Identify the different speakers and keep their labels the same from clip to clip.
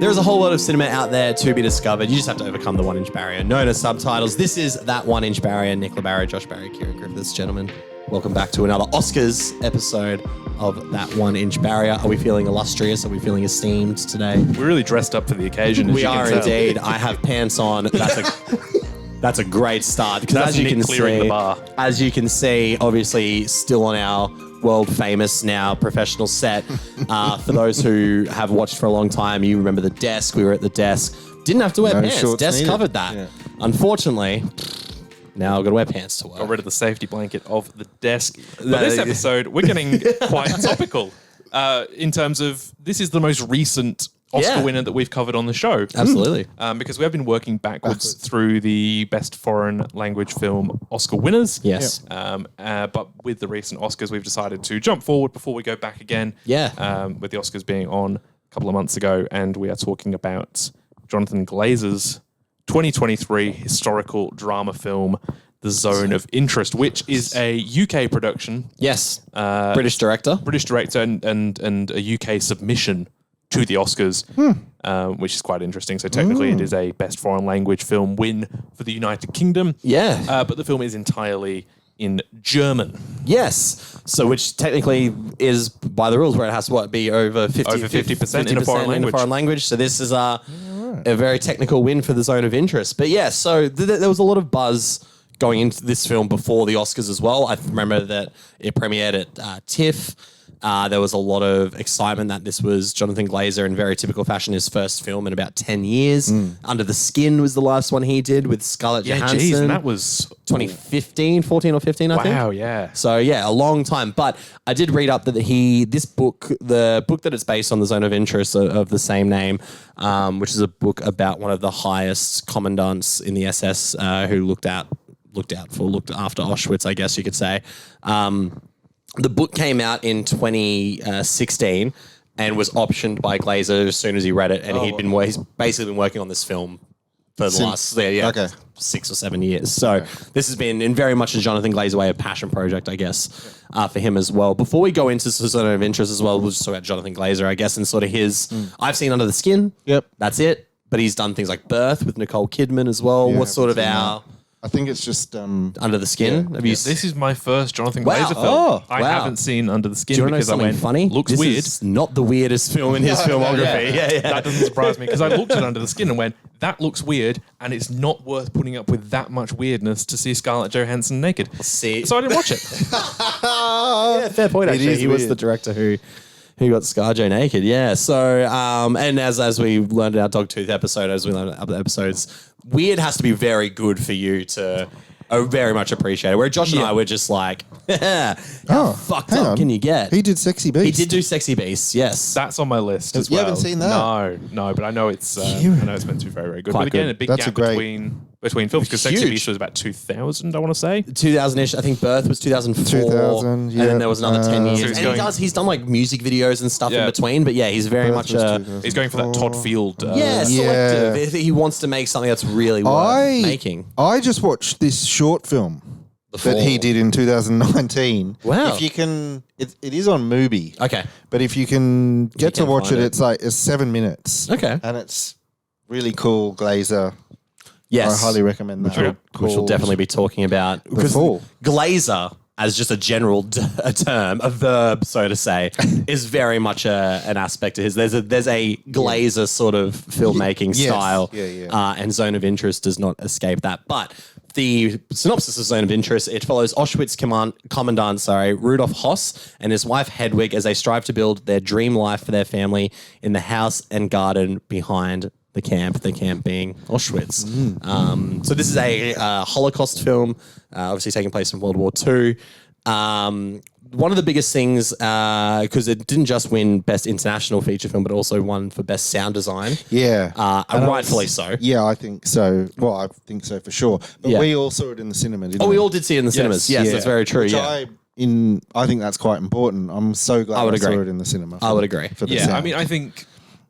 Speaker 1: There's a whole lot of cinema out there to be discovered. You just have to overcome the 1-inch barrier known as subtitles. This is That 1-Inch Barrier. Nick LaBarra, Josh Barry, Kieran Griffiths, gentlemen. Welcome back to another Oscars episode of That 1-Inch Barrier. Are we feeling illustrious? Are we feeling esteemed today?
Speaker 2: We're really dressed up for the occasion. As
Speaker 1: We
Speaker 2: you can
Speaker 1: are
Speaker 2: tell.
Speaker 1: indeed. I have pants on. That's a great start. Because as you
Speaker 2: Nick
Speaker 1: can
Speaker 2: clearing
Speaker 1: see,
Speaker 2: the bar.
Speaker 1: as you can see, obviously still on our world famous now professional set. For those who have watched for a long time, you remember the desk. We were at the desk. Didn't have to wear pants.
Speaker 3: shorts
Speaker 1: Desk
Speaker 3: needed.
Speaker 1: covered that.
Speaker 3: Yeah.
Speaker 1: Unfortunately, now I've got to wear pants to work.
Speaker 2: Got rid of the safety blanket of the desk. But this episode, we're getting quite topical in terms of this is the most recent Oscar winner that we've covered on the show.
Speaker 1: Absolutely.
Speaker 2: Because we have been working backwards through the best foreign language film Oscar winners.
Speaker 1: Yes.
Speaker 2: But with the recent Oscars, we've decided to jump forward before we go back again.
Speaker 1: Yeah.
Speaker 2: With the Oscars being on a couple of months ago, and we are talking about Jonathan Glazer's 2023 historical drama film, The Zone of Interest, which is a UK production,
Speaker 1: Yes. British director.
Speaker 2: British director, and a UK submission to the Oscars, which is quite interesting. So technically it is a best foreign language film win for the United Kingdom.
Speaker 1: Yeah.
Speaker 2: But the film is entirely in German.
Speaker 1: Yes. So which technically is by the rules where it has to be over
Speaker 2: 50% in a foreign language.
Speaker 1: So this is a very technical win for The Zone of Interest. But yeah, so there was a lot of buzz going into this film before the Oscars as well. I remember that it premiered at TIFF. There was a lot of excitement that this was Jonathan Glazer in very typical fashion, his first film in about 10 years. Under the Skin was the last one he did with Scarlett Johansson.
Speaker 2: Geez, and that was
Speaker 1: 2015, 14 or 15, I think.
Speaker 2: wow, yeah.
Speaker 1: So yeah, a long time. But I did read up that the book that it's based on, The Zone of Interest of the same name, which is a book about one of the highest commandants in the SS who looked after Auschwitz, I guess you could say. The book came out in 2016 and was optioned by Glazer as soon as he read it, and he's basically been working on this film for the last 6 or 7 years. So this has been in very much a Jonathan Glazer way, a passion project, I guess, for him as well. Before we go into Zone of Interest as well, we'll just talk about Jonathan Glazer, I guess, and sort of his. I've seen Under the Skin.
Speaker 3: Yep.
Speaker 1: That's it. But he's done things like Birth with Nicole Kidman as well.
Speaker 3: Yeah,
Speaker 1: What's sort of
Speaker 3: I've seen
Speaker 1: our
Speaker 3: I think it's just
Speaker 1: Under the Skin? Have you
Speaker 2: This is my first Jonathan
Speaker 1: Wow.
Speaker 2: Glazer film.
Speaker 1: Oh,
Speaker 2: I
Speaker 1: wow.
Speaker 2: haven't seen Under the Skin
Speaker 1: Do you want to know
Speaker 2: because I
Speaker 1: something
Speaker 2: went,
Speaker 1: funny?
Speaker 2: looks
Speaker 1: This
Speaker 2: weird.
Speaker 1: is not the weirdest film in his filmography. Yeah.
Speaker 2: That doesn't surprise me because I looked at Under the Skin and went, that looks weird, and it's not worth putting up with that much weirdness to see Scarlett Johansson naked.
Speaker 1: See.
Speaker 2: So I didn't watch it.
Speaker 1: Yeah, fair point, actually.
Speaker 3: is
Speaker 1: He was
Speaker 3: weird.
Speaker 1: the director who got ScarJo naked. Yeah. So, and as we learned in our Dogtooth episode, as we learned in other episodes, weird has to be very good for you to very much appreciate it. Where Josh and I were just like, how fucked
Speaker 3: hang
Speaker 1: up
Speaker 3: on.
Speaker 1: can you get?
Speaker 3: He did Sexy Beast.
Speaker 1: He did do Sexy Beasts, yes.
Speaker 2: That's on my list as
Speaker 3: You
Speaker 2: well.
Speaker 3: haven't seen that?
Speaker 2: No, but I know it's meant to be very, very good.
Speaker 1: Quite
Speaker 2: but again,
Speaker 1: good.
Speaker 2: a big
Speaker 3: That's
Speaker 2: gap
Speaker 3: a great-
Speaker 2: between films because Sexy
Speaker 1: Huge.
Speaker 2: Beast was about 2000, I want to say.
Speaker 1: 2000-ish. I think Birth was 2004.
Speaker 3: 2000,
Speaker 1: And
Speaker 3: yeah.
Speaker 1: then there was another 10 years.
Speaker 2: So he's
Speaker 1: and
Speaker 2: going-
Speaker 1: he's done like music videos and stuff
Speaker 2: Yeah.
Speaker 1: in between. But yeah, he's very
Speaker 3: Birth
Speaker 1: much
Speaker 3: was
Speaker 1: a...
Speaker 3: 2000.
Speaker 2: He's going for that Todd Field.
Speaker 1: Yeah, selective. He wants to make something that's really worth making.
Speaker 3: I just watched this short film
Speaker 1: Fall.
Speaker 3: that he did in 2019.
Speaker 1: Wow.
Speaker 3: If you can, it is on Mubi.
Speaker 1: Okay.
Speaker 3: But if you can get to
Speaker 1: can
Speaker 3: watch
Speaker 1: find
Speaker 3: it,
Speaker 1: it.
Speaker 3: it's 7 minutes.
Speaker 1: Okay.
Speaker 3: And it's really cool, Glazer.
Speaker 1: Yes.
Speaker 3: I highly recommend that.
Speaker 1: Which we'll definitely be talking about. Because
Speaker 3: Fall.
Speaker 1: Glazer, as just a general a term, a verb, so to say, is very much an aspect of his. There's a Glazer sort of filmmaking
Speaker 3: Yes.
Speaker 1: style.
Speaker 3: Yeah.
Speaker 1: And Zone of Interest does not escape that. But the synopsis of Zone of Interest, it follows Auschwitz commandant, Rudolf Hoss and his wife Hedwig as they strive to build their dream life for their family in the house and garden behind the camp being Auschwitz. So this is a Holocaust film, obviously taking place in World War II. One of the biggest things, because it didn't just win Best International Feature Film, but also won for Best Sound Design.
Speaker 3: Yeah.
Speaker 1: And rightfully so.
Speaker 3: Yeah, I think so. Well, I think so for sure. But
Speaker 1: Yeah.
Speaker 3: we all saw it in the cinema, didn't
Speaker 1: Oh,
Speaker 3: we?
Speaker 1: we all did see it in the cinemas. Yes,
Speaker 3: Yeah.
Speaker 1: that's very true.
Speaker 3: Which
Speaker 1: Yeah.
Speaker 3: I think that's quite important. I'm so glad I,
Speaker 1: would agree.
Speaker 3: saw it in the cinema.
Speaker 1: I would agree.
Speaker 3: For the
Speaker 2: Yeah,
Speaker 3: sound.
Speaker 2: I mean, I think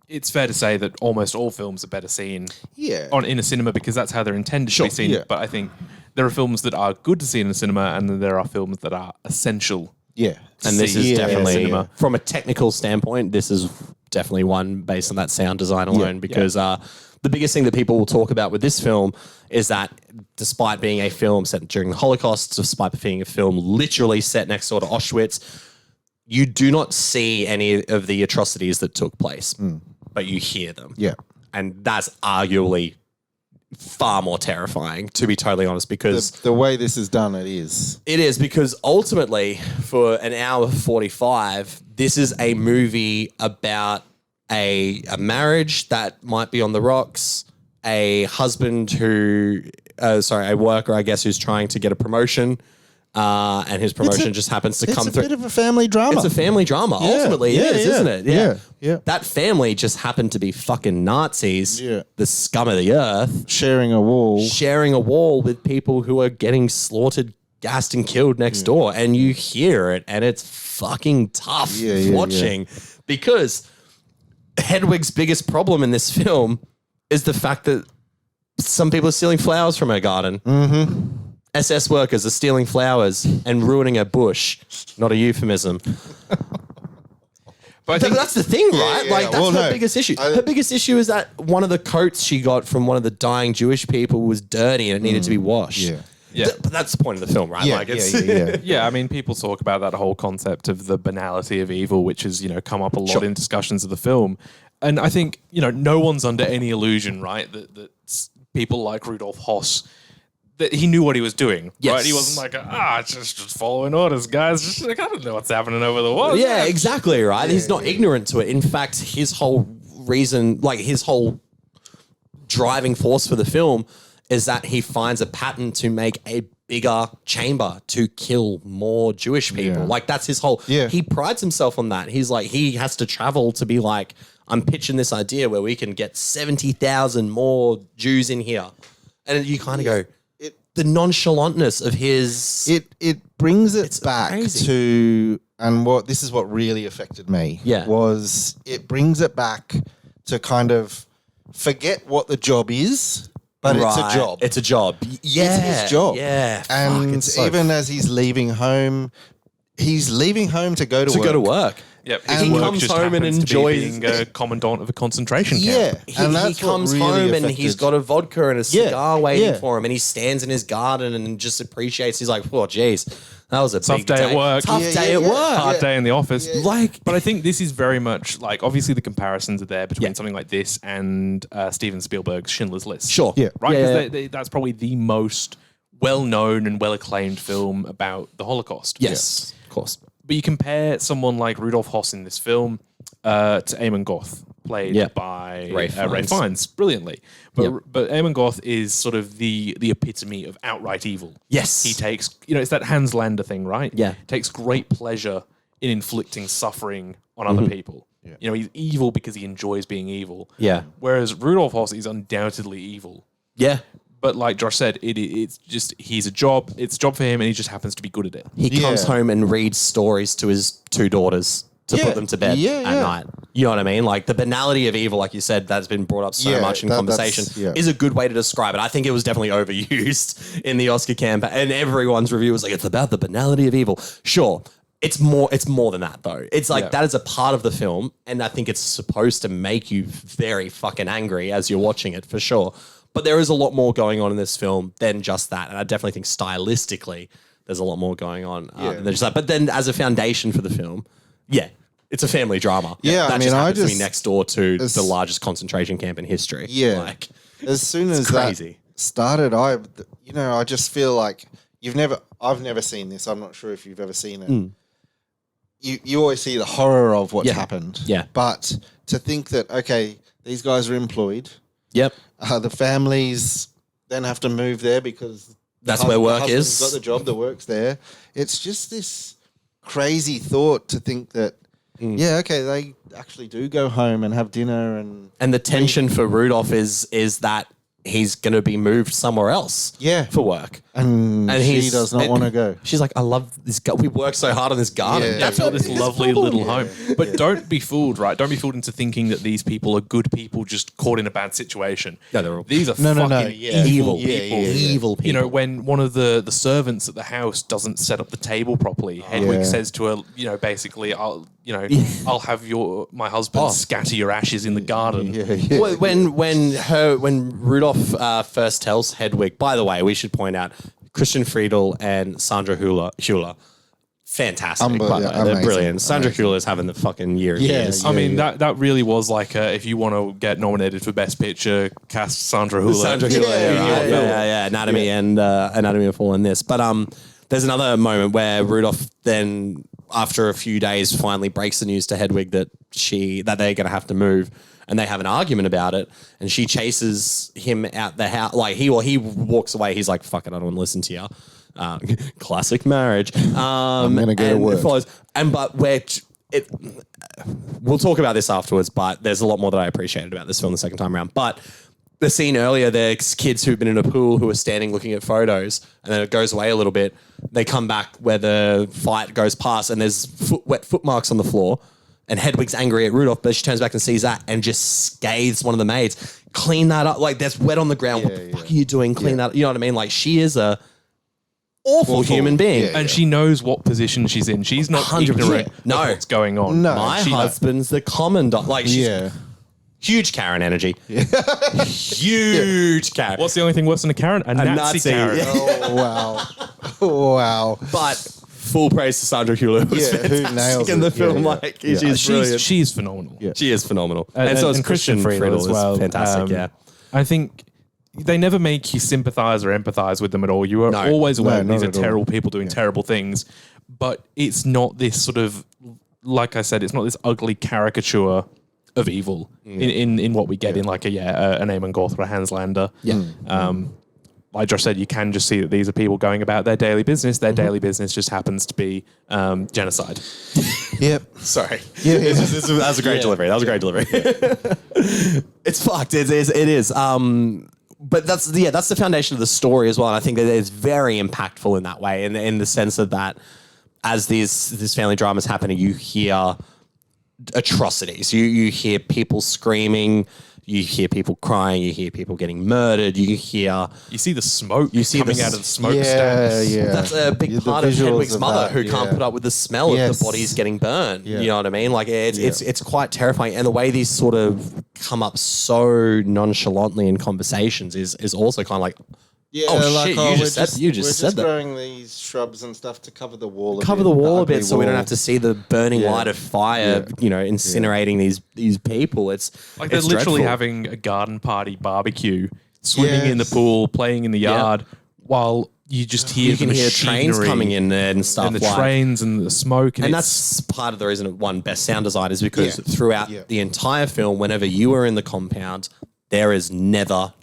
Speaker 2: it's fair to say that almost all films are better seen in a cinema because that's how they're intended to be seen.
Speaker 3: yeah.
Speaker 2: But I think there are films that are good to see in a cinema and then there are films that are essential.
Speaker 3: Yeah.
Speaker 1: And this
Speaker 2: See
Speaker 1: is
Speaker 2: it in
Speaker 1: definitely,
Speaker 2: cinema.
Speaker 1: from a technical standpoint, this is definitely won based on that sound design alone because the biggest thing that people will talk about with this film is that despite being a film set during the Holocaust, despite being a film literally set next door to Auschwitz, you do not see any of the atrocities that took place, but you hear them.
Speaker 3: Yeah.
Speaker 1: And that's arguably far more terrifying, to be totally honest, because
Speaker 3: The way this is done, it is.
Speaker 1: it is, because ultimately for an hour 45, this is a movie about a marriage that might be on the rocks, a husband who, a worker, I guess, who's trying to get a promotion, and his promotion just happens to come through.
Speaker 3: It's a bit of a family drama.
Speaker 1: It's a family drama. Ultimately, it is, isn't it?
Speaker 3: Yeah.
Speaker 1: That family just happened to be fucking Nazis,
Speaker 3: Yeah.
Speaker 1: the scum of the earth,
Speaker 3: Sharing a wall.
Speaker 1: sharing a wall with people who are getting slaughtered, gassed, and killed next door. And you hear it, and it's fucking tough watching because Hedwig's biggest problem in this film is the fact that some people are stealing flowers from her garden. Mm-hmm. SS workers are stealing flowers and ruining a bush. Not a euphemism. But I think that's the thing, right? Like, that's her biggest issue. Her biggest issue is that one of the coats she got from one of the dying Jewish people was dirty and it needed to be washed.
Speaker 2: Yeah.
Speaker 1: But that's the point of the film, right?
Speaker 2: Yeah, I mean, people talk about that whole concept of the banality of evil, which has, come up a lot in discussions of the film. And I think, no one's under any illusion, right, that people like Rudolf Hoss, that he knew what he was doing, right? He wasn't like, just following orders, guys. Just like, I don't know what's happening over the wall.
Speaker 1: Yeah, exactly, right? He's not ignorant to it. In fact, his whole reason, like his whole driving force for the film is that he finds a pattern to make a bigger chamber to kill more Jewish people. Like, that's his whole... He prides himself on that. He's like, he has to travel to be like, I'm pitching this idea where we can get 70,000 more Jews in here. And you kind of go... the nonchalantness of his...
Speaker 3: It brings it back
Speaker 1: crazy.
Speaker 3: to... And this is what really affected me. Was it brings it back to kind of forget what the job is... But it's a job.
Speaker 1: It's a job. Yeah.
Speaker 3: It's his job.
Speaker 1: Yeah.
Speaker 3: And even as he's leaving home to go to work.
Speaker 1: To go to work.
Speaker 2: Yep.
Speaker 1: And he comes home and enjoys
Speaker 2: being a commandant of a concentration camp.
Speaker 1: He comes home and he's got a vodka and a cigar waiting for him, and he stands in his garden and just appreciates. He's like, "Oh, geez, that was a
Speaker 2: Tough
Speaker 1: big
Speaker 2: day at work.
Speaker 1: Tough day at work.
Speaker 2: Hard day in the office."
Speaker 1: But
Speaker 2: I think this is very much like, obviously the comparisons are there between something like this and Steven Spielberg's Schindler's List.
Speaker 1: Sure.
Speaker 3: Yeah.
Speaker 2: Right? Because that's probably the most well-known and well-acclaimed film about the Holocaust.
Speaker 1: Yes, of course.
Speaker 2: But you compare someone like Rudolf Hoss in this film to Eamon Goth, played by Ray Fiennes, brilliantly. But Eamon Goth is sort of the epitome of outright evil.
Speaker 1: Yes.
Speaker 2: He takes, it's that Hans Lander thing, right?
Speaker 1: Yeah.
Speaker 2: Takes great pleasure in inflicting suffering on other people. Yeah. He's evil because he enjoys being evil.
Speaker 1: Yeah.
Speaker 2: Whereas Rudolf Hoss is undoubtedly evil.
Speaker 1: Yeah.
Speaker 2: But like Josh said, it's just, he's a job. It's a job for him, and he just happens to be good at it.
Speaker 1: He comes home and reads stories to his two daughters to put them to bed at night. You know what I mean? Like, the banality of evil, like you said, that's been brought up so much in conversation, is a good way to describe it. I think it was definitely overused in the Oscar campaign, and everyone's review was like, it's about the banality of evil. Sure. It's more than that, though. It's like that is a part of the film, and I think it's supposed to make you very fucking angry as you're watching it, for sure. But there is a lot more going on in this film than just that. And I definitely think stylistically there's a lot more going on than just that. But then as a foundation for the film, it's a family drama.
Speaker 3: Yeah,
Speaker 1: that
Speaker 3: I mean,
Speaker 1: just happens to be next door to the largest concentration camp in history.
Speaker 3: Yeah.
Speaker 1: Like,
Speaker 3: as soon as
Speaker 1: crazy.
Speaker 3: that started, I just feel like I've never seen this. I'm not sure if you've ever seen it. You always see the horror of what's happened. Yeah. But to think that, okay, these guys are employed.
Speaker 1: Yep.
Speaker 3: The families then have to move there because
Speaker 1: that's where work
Speaker 3: is.
Speaker 1: is.
Speaker 3: Got the job, the work's there. It's just this crazy thought to think that, they actually do go home and have dinner
Speaker 1: and the tension for Rudolph is that he's going to be moved somewhere else.
Speaker 3: Yeah.
Speaker 1: For work.
Speaker 3: And she does not want to go.
Speaker 1: She's like, I love this. We worked so hard on this garden.
Speaker 2: That's all this lovely little home. But don't be fooled, right? Don't be fooled into thinking that these people are good people just caught in a bad situation.
Speaker 1: No, they're all
Speaker 2: these are evil people.
Speaker 1: Evil people.
Speaker 2: You know, when one of the servants at the house doesn't set up the table properly, Hedwig says to her, you know, basically, I'll have my husband scatter your ashes in the garden.
Speaker 1: Well, when Rudolph first tells Hedwig, by the way, we should point out Christian Friedel and Sandra Hüller, fantastic. They're brilliant. Sandra Hüller is having the fucking year of years.
Speaker 2: I mean, that really was like, if you want to get nominated for Best Picture, cast Sandra Hüller.
Speaker 1: Sandra Hüller, Anatomy and Anatomy of Fall in this. But there's another moment where Rudolph then, after a few days, finally breaks the news to Hedwig that they're going to have to move. And they have an argument about it, and she chases him out the house. Like he walks away. He's like, "Fuck it, I don't want to listen to you." Classic marriage.
Speaker 3: I'm gonna go to work.
Speaker 1: We'll talk about this afterwards. But there's a lot more that I appreciated about this film the second time around. But the scene earlier, there's kids who've been in a pool who are standing looking at photos, and then it goes away a little bit. They come back where the fight goes past, and there's wet foot marks on the floor. And Hedwig's angry at Rudolph, but she turns back and sees that and just scathes one of the maids. Clean that up. Like, there's wet on the ground. What the fuck are you doing? Clean that up. You know what I mean? Like, she is a awful human being.
Speaker 2: And she knows what position she's in. She's not 100%. Ignorant of what's going on.
Speaker 1: No. My husband's the commandant. Like, she's huge Karen energy. Huge Karen.
Speaker 2: What's the only thing worse than a Karen? A Nazi Karen.
Speaker 3: Oh, wow.
Speaker 1: But full praise to Sandra Hüller, who's fantastic in the film. Like, she's brilliant.
Speaker 2: She's phenomenal.
Speaker 1: Yeah. She is phenomenal. And so is Christian Friedel as well. Fantastic,
Speaker 2: I think they never make you sympathize or empathize with them at all. You are always aware that these are terrible people doing terrible things, but it's not this sort of, like I said, it's not this ugly caricature of evil in what we get in like an Eamon Gaunt or a Hans Lander. Like Josh said, you can just see that these are people going about their daily business. Their daily business just happens to be genocide.
Speaker 3: Yep.
Speaker 1: Sorry. That was a great delivery. It's fucked. It is. But that's the foundation of the story as well. And I think that it's very impactful in that way, in the sense of that as this family drama is happening, you hear atrocities. You hear people screaming. You hear people crying. You hear people getting murdered. You
Speaker 2: see the smoke. Coming out of the smokestack.
Speaker 1: That's a big part of Hedwig's mother, who can't put up with the smell of the bodies getting burned. You know what I mean? Like it's quite terrifying. And the way these sort of come up so nonchalantly in conversations is also kind of like, you just said that.
Speaker 3: Growing these shrubs and stuff to cover the wall.
Speaker 1: A bit, so we don't have to see the burning light of fire. Incinerating these people. It's
Speaker 2: like they're literally having a garden party barbecue, swimming in the pool, playing in the yard, while you just hear
Speaker 1: trains coming in there and stuff,
Speaker 2: and the trains and the smoke,
Speaker 1: and that's part of the reason it won Best Sound Design, is because throughout the entire film, whenever you are in the compound, there is never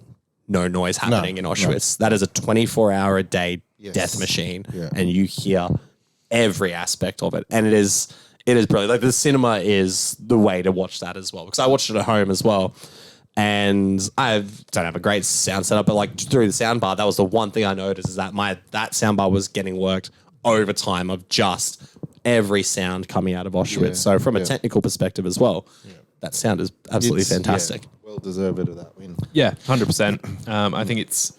Speaker 1: no noise happening in Auschwitz. That is a 24-hour-a-day death machine, and you hear every aspect of it, and it is brilliant. Like, the cinema is the way to watch that as well, because I watched it at home as well, and I don't have a great sound setup, but like through the soundbar, that was the one thing I noticed, is that that soundbar was getting worked overtime of just every sound coming out of Auschwitz. So from a technical perspective as well, that sound is absolutely fantastic.
Speaker 3: Well deserved of that win.
Speaker 2: Yeah, 100%. I think it's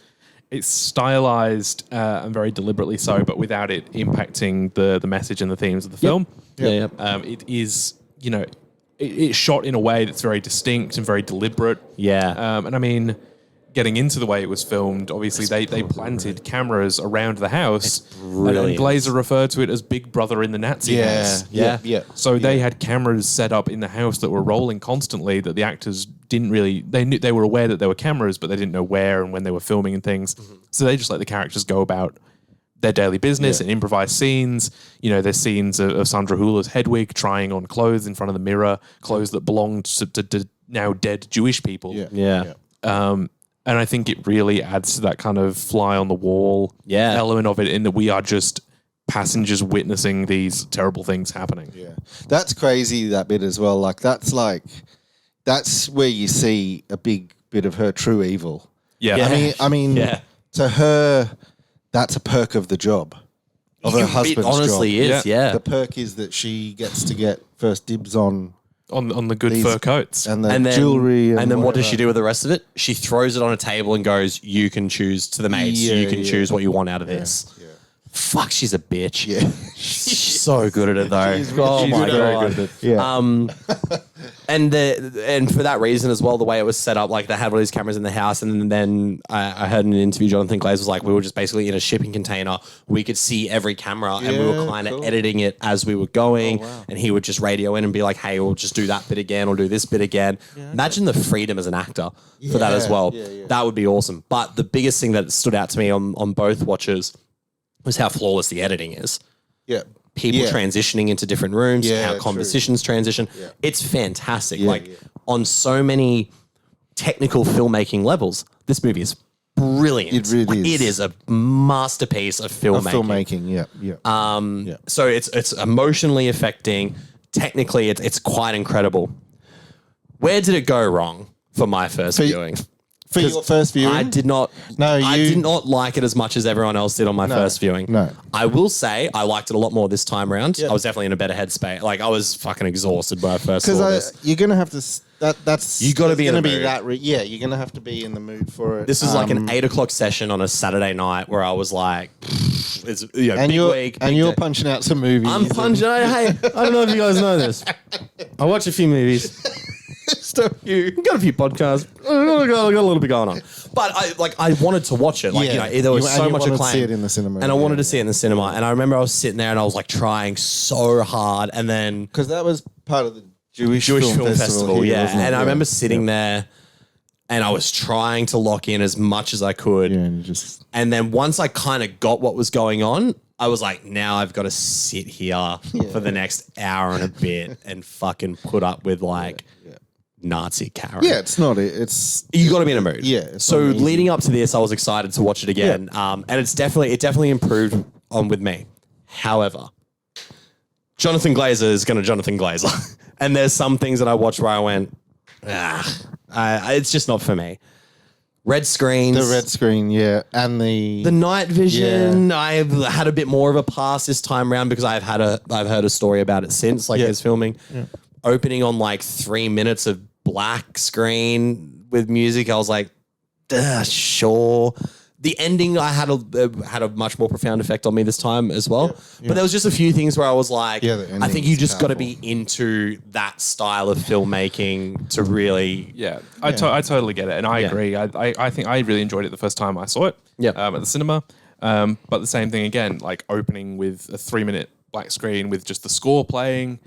Speaker 2: stylized and very deliberately so, but without it impacting the message and the themes of the film. It is, it's shot in a way that's very distinct and very deliberate. And I mean, getting into the way it was filmed, obviously they planted cameras around the house. And Glazer referred to it as Big Brother in the Nazi house. So they had cameras set up in the house that were rolling constantly, that the actors didn't really, they were aware that there were cameras, but they didn't know where and when they were filming and things. So they just let the characters go about their daily business and improvise scenes. There's scenes of Sandra Hüller's Hedwig trying on clothes in front of the mirror, clothes that belonged to now dead Jewish people. And I think it really adds to that kind of fly on the wall element of it, in that we are just passengers witnessing these terrible things happening.
Speaker 3: That's crazy, that bit as well. That's where you see a big bit of her true evil. I mean, to her, that's a perk of the job. Of her husband's
Speaker 1: It honestly
Speaker 3: job.
Speaker 1: is, yeah.
Speaker 3: The perk is that she gets to get first dibs on
Speaker 2: the good fur coats
Speaker 3: and the jewelry.
Speaker 1: And then what does she do with the rest of it? She throws it on a table and goes, "You can choose," to the mates. You can choose what you want out of this. Yeah. Fuck, she's a bitch.
Speaker 3: Yeah.
Speaker 1: She's so good at it though.
Speaker 3: She's
Speaker 1: my
Speaker 3: very
Speaker 1: God.
Speaker 3: good at it. Yeah.
Speaker 1: And for that reason as well, the way it was set up, like they had all these cameras in the house, and then I heard in an interview, Jonathan Glazer was like, we were just basically in a shipping container. We could see every camera, and we were kind of editing it as we were going. And he would just radio in and be like, "Hey, we'll just do that bit again, or do this bit again." Imagine the freedom as an actor for that as well. That would be awesome. But the biggest thing that stood out to me on both watches was how flawless the editing is.
Speaker 3: Yeah.
Speaker 1: People transitioning into different rooms, how
Speaker 3: true.
Speaker 1: conversations transition. Yeah. It's fantastic. On so many technical filmmaking levels, this movie is brilliant.
Speaker 3: It really is.
Speaker 1: It is a masterpiece of filmmaking. So it's emotionally affecting. Technically, it's quite incredible. Where did it go wrong for my first viewing?
Speaker 3: For your first viewing?
Speaker 1: I did not. I did not like it as much as everyone else did on my first viewing.
Speaker 3: No.
Speaker 1: I will say I liked it a lot more this time around. I was definitely in a better headspace. Like I was fucking exhausted when I first saw this.
Speaker 3: You're gonna have to. That's
Speaker 1: you got to be in the mood.
Speaker 3: You're gonna have to be in the mood for it.
Speaker 1: This is like an 8:00 session on a Saturday night where I was like, it's
Speaker 3: and
Speaker 1: big
Speaker 3: you're,
Speaker 1: week,
Speaker 3: and you're punching out some movies.
Speaker 1: I'm punching. Hey, I don't know if you guys know this. I watch a few movies. Got a few podcasts. I got a little bit going on, but I wanted to watch it. There was so much acclaim.
Speaker 3: See it in the cinema,
Speaker 1: and I wanted to see it in the cinema. And I remember I was sitting there and I was like trying so hard, and then
Speaker 3: because that was part of the Jewish
Speaker 1: Film Festival,
Speaker 3: here,
Speaker 1: and I remember sitting there, and I was trying to lock in as much as I could. And then once I kind of got what was going on, I was like, now I've got to sit here for the next hour and a bit and fucking put up with Nazi Karen.
Speaker 3: Yeah, it's not. It's
Speaker 1: you got to be in a mood.
Speaker 3: Yeah.
Speaker 1: So leading up to this, I was excited to watch it again, and it definitely improved on with me. However, Jonathan Glazer is going to Jonathan Glazer, and there's some things that I watched where I went, it's just not for me. Red screens.
Speaker 3: The red screen, and the
Speaker 1: night vision. I've had a bit more of a pass this time around because I've heard a story about it since, like his filming. Yeah. Opening on like 3 minutes of black screen with music, I was like, sure. The ending I had a much more profound effect on me this time as well. But there was just a few things where I was like, I think you just got to be into that style of filmmaking to really.
Speaker 2: Yeah, I totally get it, and I agree. I think I really enjoyed it the first time I saw it. At the cinema. But the same thing again, like opening with a 3 minute black screen with just the score playing.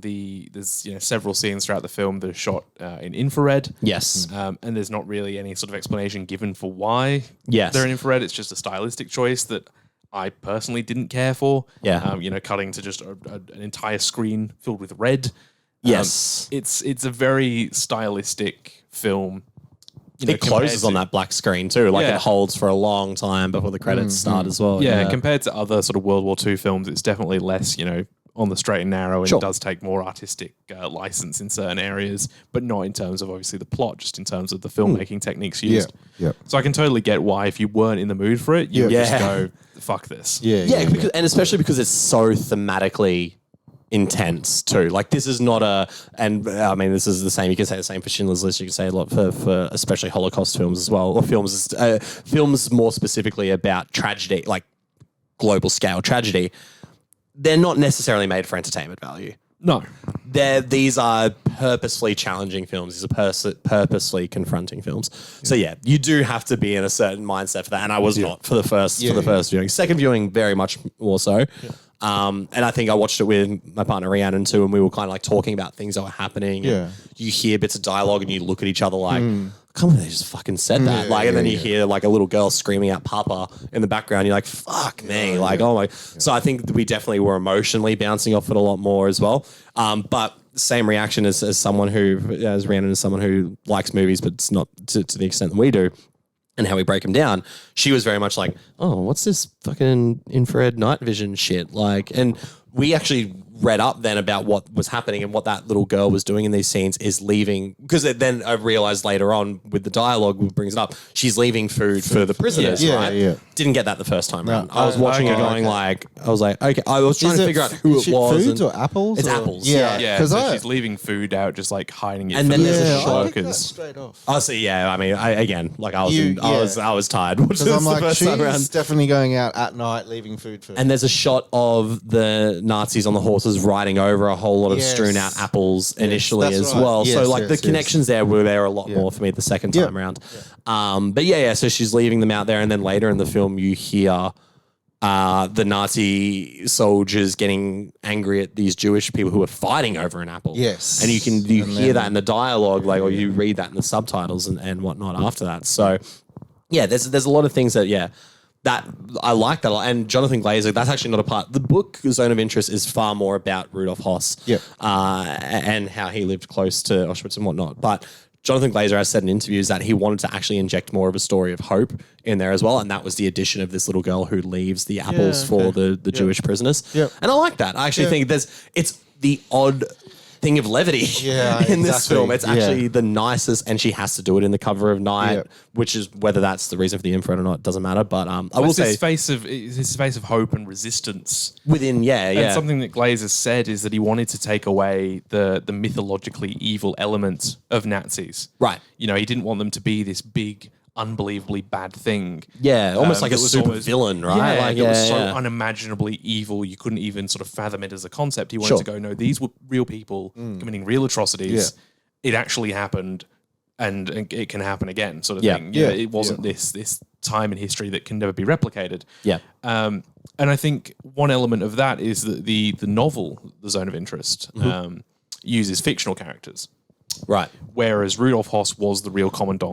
Speaker 2: There's several scenes throughout the film that are shot in infrared.
Speaker 1: Yes.
Speaker 2: And there's not really any sort of explanation given for why
Speaker 1: they're
Speaker 2: in infrared. It's just a stylistic choice that I personally didn't care for.
Speaker 1: Yeah.
Speaker 2: Cutting to just an entire screen filled with red.
Speaker 1: Yes.
Speaker 2: It's a very stylistic film.
Speaker 1: It closes on that black screen too. Like it holds for a long time before the credits start as well.
Speaker 2: Yeah, compared to other sort of World War II films, it's definitely less, on the straight and narrow, and it does take more artistic license in certain areas, but not in terms of obviously the plot, just in terms of the filmmaking techniques used.
Speaker 3: Yeah.
Speaker 2: So I can totally get why if you weren't in the mood for it, you would just go, fuck this.
Speaker 1: Because, and especially because it's so thematically intense too. Like this is not this is the same. You can say the same for Schindler's List. You can say a lot for especially Holocaust films as well, or films more specifically about tragedy, like global scale tragedy. They're not necessarily made for entertainment value.
Speaker 2: No.
Speaker 1: These are purposefully challenging films. These are purposely confronting films. So you do have to be in a certain mindset for that. And I was not for the first viewing. Second viewing, very much more so. Yeah. And I think I watched it with my partner Rhiannon too, and we were kind of like talking about things that were happening. Yeah. You hear bits of dialogue and you look at each other like, come on, they just fucking said that. And then you hear like a little girl screaming out Papa in the background. You're like, fuck me. Oh my. So I think we definitely were emotionally bouncing off it a lot more as well. But same reaction as someone who, as Rhiannon is someone who likes movies, but it's not to the extent that we do. And how we break them down, she was very much like, oh, what's this fucking infrared night vision shit? Like, and we actually read up then about what was happening and what that little girl was doing in these scenes is leaving, because then I realized later on with the dialogue brings it up, she's leaving food for the prisoners, right? Yeah. Didn't get that the first time around. I was watching it going like, I was like, okay, I was trying to figure out who it was.
Speaker 3: Foods or apples?
Speaker 1: It's apples.
Speaker 2: Yeah. Because she's leaving food out, just like hiding it.
Speaker 1: And then there's a shot.
Speaker 3: Straight off.
Speaker 1: Oh, so yeah, I mean, I was tired.
Speaker 3: Because I'm like, she's definitely going out at night, leaving food for.
Speaker 1: And there's a shot of the Nazis on the horses riding over a whole lot of strewn out apples initially as well. So like the connections there were a lot more for me the second time around. But so she's leaving them out there, and then later in the film you hear the Nazi soldiers getting angry at these Jewish people who are fighting over an apple.
Speaker 3: Yes.
Speaker 1: And you hear that in the dialogue, like, or you read that in the subtitles and whatnot after that. So yeah, there's a lot of things that that I like that a lot. And Jonathan Glazer, that's actually not a part. The book Zone of Interest is far more about Rudolf Höss and how he lived close to Auschwitz and whatnot. But Jonathan Glazer has said in interviews that he wanted to actually inject more of a story of hope in there as well. And that was the addition of this little girl who leaves the apples for the Jewish prisoners. Yep. And I like that. I actually think it's the odd thing of levity in this film. It's actually the nicest, and she has to do it in the cover of night, which is, whether that's the reason for the infrared or not, doesn't matter. But I will say
Speaker 2: this face of hope and resistance
Speaker 1: within, And
Speaker 2: something that Glazer said is that he wanted to take away the mythologically evil element of Nazis.
Speaker 1: Right.
Speaker 2: You know, he didn't want them to be this big, unbelievably bad thing.
Speaker 1: Yeah, almost like a super villain, right?
Speaker 2: Like it was so unimaginably evil, you couldn't even sort of fathom it as a concept. He wanted to go, no, these were real people committing real atrocities. It actually happened, and it can happen again, sort of thing. It wasn't this time in history that can never be replicated.
Speaker 1: Yeah.
Speaker 2: And I think one element of that is that the novel, The Zone of Interest, uses fictional characters.
Speaker 1: Right.
Speaker 2: Whereas Rudolf Höss was the real commandant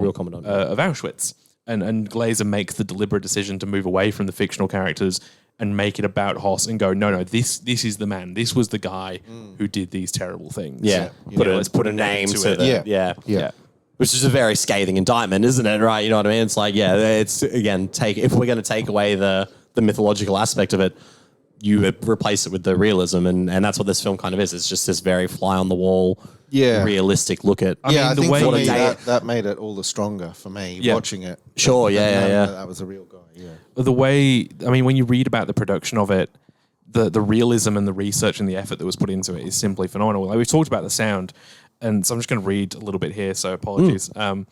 Speaker 2: of Auschwitz. And Glazer makes the deliberate decision to move away from the fictional characters and make it about Höss and go, no, this is the man. This was the guy who did these terrible things.
Speaker 1: Yeah. Let's put a name to it. Yeah. Which is a very scathing indictment, isn't it? Right. You know what I mean? It's like, it's, again, if we're going to take away the mythological aspect of it, you replace it with the realism, and that's what this film kind of is. It's just this very fly on the wall, realistic look at.
Speaker 3: I think for me that made it all the stronger for me watching it.
Speaker 1: Sure, that
Speaker 3: was a real guy. Yeah,
Speaker 2: the way, I mean, when you read about the production of it, the realism and the research and the effort that was put into it is simply phenomenal. Like, we've talked about the sound, and so I'm just going to read a little bit here. So apologies. Sound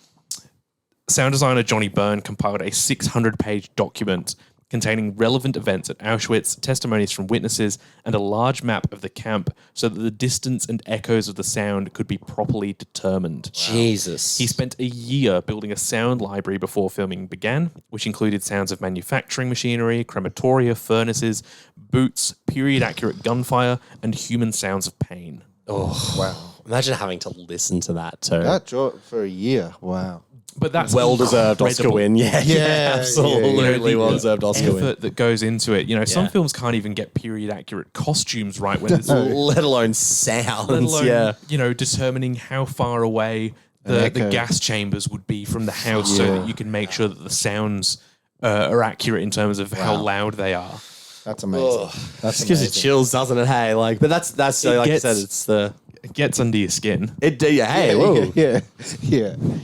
Speaker 2: designer Johnny Byrne compiled a 600-page document containing relevant events at Auschwitz, testimonies from witnesses, and a large map of the camp so that the distance and echoes of the sound could be properly determined.
Speaker 1: Wow. Jesus.
Speaker 2: He spent a year building a sound library before filming began, which included sounds of manufacturing machinery, crematoria, furnaces, boots, period-accurate gunfire, and human sounds of pain.
Speaker 1: Oh, wow. Imagine having to listen to that too.
Speaker 3: That for a year. Wow.
Speaker 2: But that's
Speaker 1: well-deserved Oscar win. Yeah, absolutely well-deserved Oscar win.
Speaker 2: Effort that goes into it. You know, some films can't even get period-accurate costumes right when it's
Speaker 1: let alone sounds.
Speaker 2: You know, determining how far away the gas chambers would be from the house so that you can make sure that the sounds are accurate in terms of how loud they are.
Speaker 3: That's amazing.
Speaker 1: That gives you chills, doesn't it? Hey, like, but that's like you said, it's the.
Speaker 2: It gets under your skin.
Speaker 3: Yeah.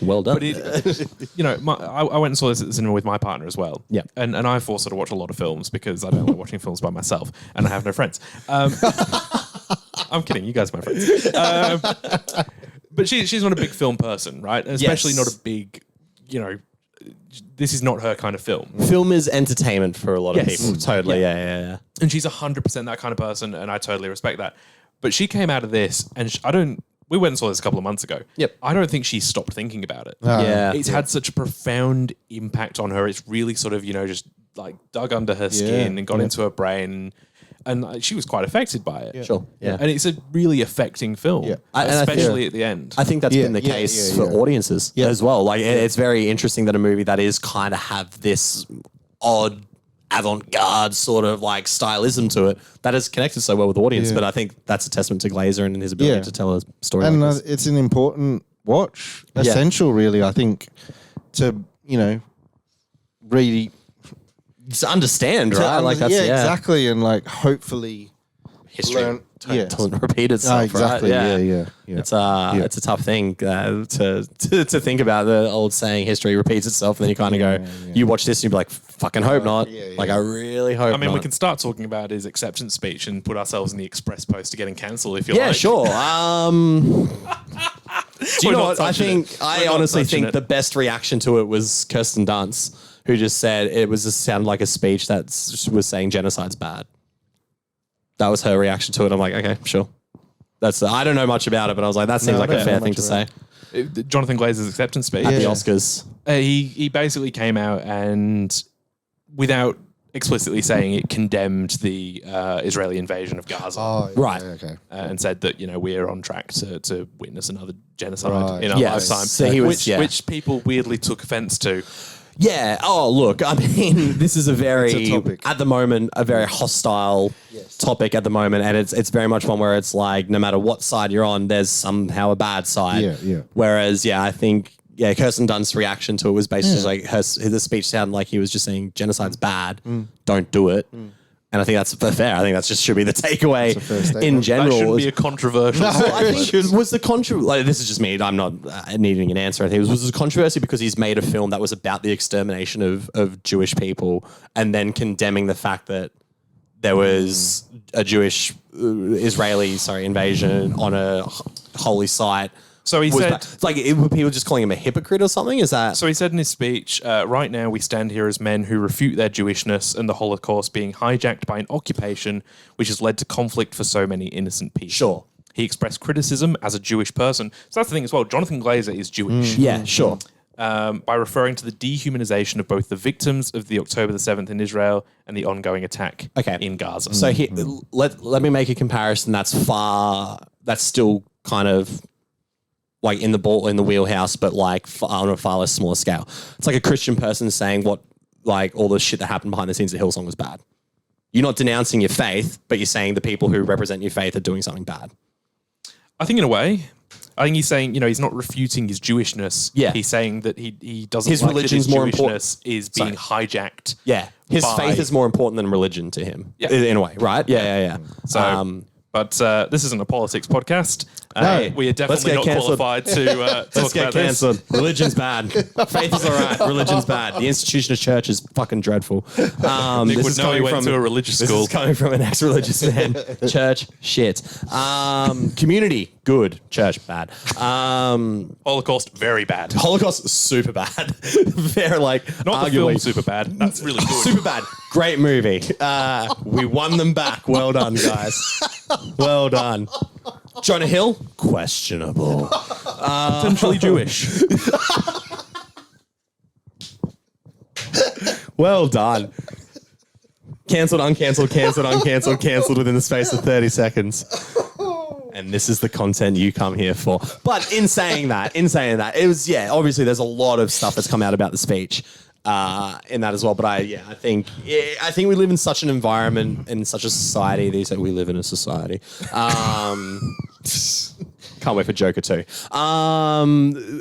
Speaker 1: Well done.
Speaker 2: But you know, I went and saw this at the cinema with my partner as well.
Speaker 1: Yeah.
Speaker 2: And I forced her to watch a lot of films because I don't like watching films by myself, and I have no friends. I'm kidding. You guys are my friends. But she's not a big film person, right? And especially not a big, you know, this is not her kind of film.
Speaker 1: Film is entertainment for a lot of people. Totally. Yeah.
Speaker 2: And she's 100% that kind of person, and I totally respect that. But she came out of this, and we went and saw this a couple of months ago.
Speaker 1: Yep.
Speaker 2: I don't think she stopped thinking about it. It's had such a profound impact on her. It's really sort of, you know, just like dug under her skin and got into her brain. And she was quite affected by it.
Speaker 1: Sure. Yeah.
Speaker 2: And it's a really affecting film, especially at the end.
Speaker 1: I think that's been the case for audiences as well. Like, it's very interesting that a movie that is kind of have this odd avant-garde sort of like stylism to it that has connected so well with the audience. But I think that's a testament to Glazer and his ability to tell a story.
Speaker 3: And
Speaker 1: like this.
Speaker 3: It's an important watch, essential, really. I think to really
Speaker 1: to understand, right? Like that's
Speaker 3: exactly, and like hopefully
Speaker 1: doesn't repeat itself.
Speaker 3: Exactly.
Speaker 1: Right?
Speaker 3: Yeah.
Speaker 1: It's a tough thing to think about. The old saying, history repeats itself, and then you kind of go, you watch this and you be like, fucking hope not. Like, I really hope not.
Speaker 2: I mean, we can start talking about his acceptance speech and put ourselves in the express post to getting cancelled if you
Speaker 1: Yeah,
Speaker 2: like.
Speaker 1: sure. Do you know what? I honestly think the best reaction to it was Kirsten Dunst, who just said it sounded like a speech that was saying genocide's bad. That was her reaction to it. I'm like, okay, sure. I don't know much about it, but I was like, that seems like a fair thing to say.
Speaker 2: Jonathan Glazer's acceptance speech.
Speaker 1: At the Oscars.
Speaker 2: He basically came out and, without explicitly saying it, condemned the Israeli invasion of Gaza.
Speaker 3: Oh,
Speaker 1: right.
Speaker 3: Okay.
Speaker 2: And said that, we're on track to witness another genocide in our lifetime.
Speaker 1: So he was,
Speaker 2: which people weirdly took offense to.
Speaker 1: Yeah. Oh, look, I mean, this is at the moment, a very hostile topic at the moment. And it's very much one where it's like, no matter what side you're on, there's somehow a bad side.
Speaker 3: Yeah.
Speaker 1: Whereas, I think, Kirsten Dunst's reaction to it was basically like the speech sounded like he was just saying genocide's bad. Don't do it. And I think that's fair. I think that just should be the takeaway in general.
Speaker 2: That shouldn't be a controversial
Speaker 1: I think was the controversy. Like, this is just me. I'm not needing an answer. I think was a controversy because he's made a film that was about the extermination of Jewish people, and then condemning the fact that there was a Jewish Israeli invasion on a holy site.
Speaker 2: So he said,
Speaker 1: it's like were people just calling him a hypocrite or something? Is that?
Speaker 2: So he said in his speech, right now we stand here as men who refute their Jewishness and the Holocaust being hijacked by an occupation which has led to conflict for so many innocent people.
Speaker 1: Sure.
Speaker 2: He expressed criticism as a Jewish person. So that's the thing as well. Jonathan Glazer is Jewish.
Speaker 1: Yeah, sure.
Speaker 2: By referring to the dehumanization of both the victims of the October the 7th in Israel and the ongoing attack in Gaza.
Speaker 1: So let me make a comparison that's still kind of like in the wheelhouse, but like on a far less smaller scale. It's like a Christian person saying what, like, all the shit that happened behind the scenes at Hillsong was bad. You're not denouncing your faith, but you're saying the people who represent your faith are doing something bad.
Speaker 2: I think in a way, he's saying, he's not refuting his Jewishness.
Speaker 1: Yeah.
Speaker 2: He's saying that he doesn't
Speaker 1: His
Speaker 2: like
Speaker 1: religion's
Speaker 2: that his
Speaker 1: more
Speaker 2: Jewishness is being hijacked.
Speaker 1: Yeah. His faith is more important than religion to him, in a way, right? Yeah.
Speaker 2: So, but this isn't a politics podcast.
Speaker 1: No.
Speaker 2: We are definitely not qualified to talk about
Speaker 1: cancelled. Religion's bad. Faith is all right. Religion's bad. The institution of church is fucking dreadful.
Speaker 2: Nick would know he went to a religious school.
Speaker 1: This is coming from an ex-religious man. Church, shit. Community, good. Church, bad.
Speaker 2: Holocaust, very bad.
Speaker 1: Holocaust, super bad. Very, like,
Speaker 2: not
Speaker 1: arguably,
Speaker 2: the film super bad. That's really good.
Speaker 1: Super bad. Great movie. We won them back. Well done, guys. Well done. Jonah Hill, questionable.
Speaker 2: Potentially Jewish.
Speaker 1: Well done. Cancelled, uncancelled, cancelled within the space of 30 seconds. And this is the content you come here for. But in saying that, it was, obviously there's a lot of stuff that's come out about the speech in that as well. But I think we live in such an environment, in such a society. They say we live in a society. Can't wait for Joker 2.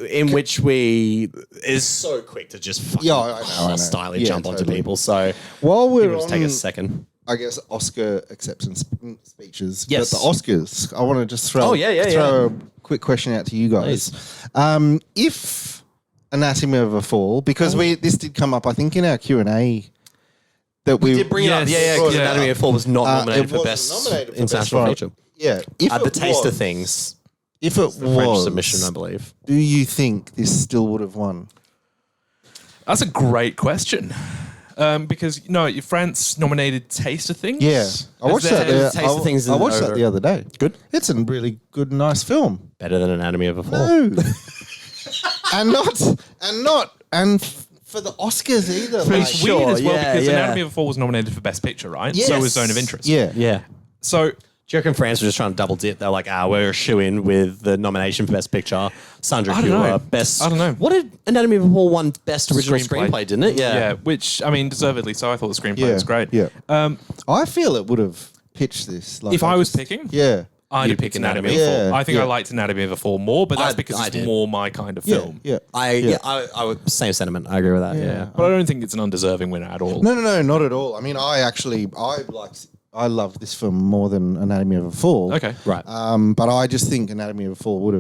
Speaker 1: In which we is so quick to just fucking hostilely jump onto people. So
Speaker 3: while we're
Speaker 1: take a second.
Speaker 3: I guess Oscar acceptance speeches.
Speaker 1: Yes.
Speaker 3: But the Oscars, I want to just throw a quick question out to you guys. If Anatomy of a Fall, because this did come up, I think, in our Q&A that we
Speaker 1: did bring it up. Because Anatomy of a Fall was not nominated for Best International Feature.
Speaker 3: Yeah.
Speaker 1: At the Taste of Things.
Speaker 3: If it was
Speaker 1: French submission, I believe.
Speaker 3: Do you think this still would have won?
Speaker 2: That's a great question. Because France nominated Taste of Things.
Speaker 3: Yeah, I watched that.
Speaker 1: Taste of Things.
Speaker 3: I watched that the other day.
Speaker 1: Good.
Speaker 3: It's a really good, nice film.
Speaker 1: Better than Anatomy of a Fall.
Speaker 3: No, and for the Oscars either.
Speaker 2: It's weird as well because Anatomy of a Fall was nominated for Best Picture, right?
Speaker 3: Yes.
Speaker 2: So was Zone of Interest.
Speaker 3: Yeah.
Speaker 2: So.
Speaker 1: Do you reckon France were just trying to double dip? They're like, we're a shoe-in with the nomination for Best Picture. Sandra Hüller, Best...
Speaker 2: I don't know.
Speaker 1: What did Anatomy of a Fall won Best Original Screenplay, didn't it?
Speaker 2: Yeah, which, I mean, deservedly so. I thought the screenplay was great.
Speaker 3: Yeah. I feel it would have pitched this.
Speaker 2: If I was picking?
Speaker 3: Yeah.
Speaker 2: I'd pick Anatomy of a Fall. I think I liked Anatomy of a Fall more, but that's because it's more my kind of film.
Speaker 3: Yeah.
Speaker 1: I would... Same sentiment. I agree with that, yeah.
Speaker 2: But I don't think it's an undeserving winner at all.
Speaker 3: No, not at all. I mean, I I love this film more than Anatomy of a Fall.
Speaker 2: Okay,
Speaker 1: Right.
Speaker 3: But I just think Anatomy of a Fall would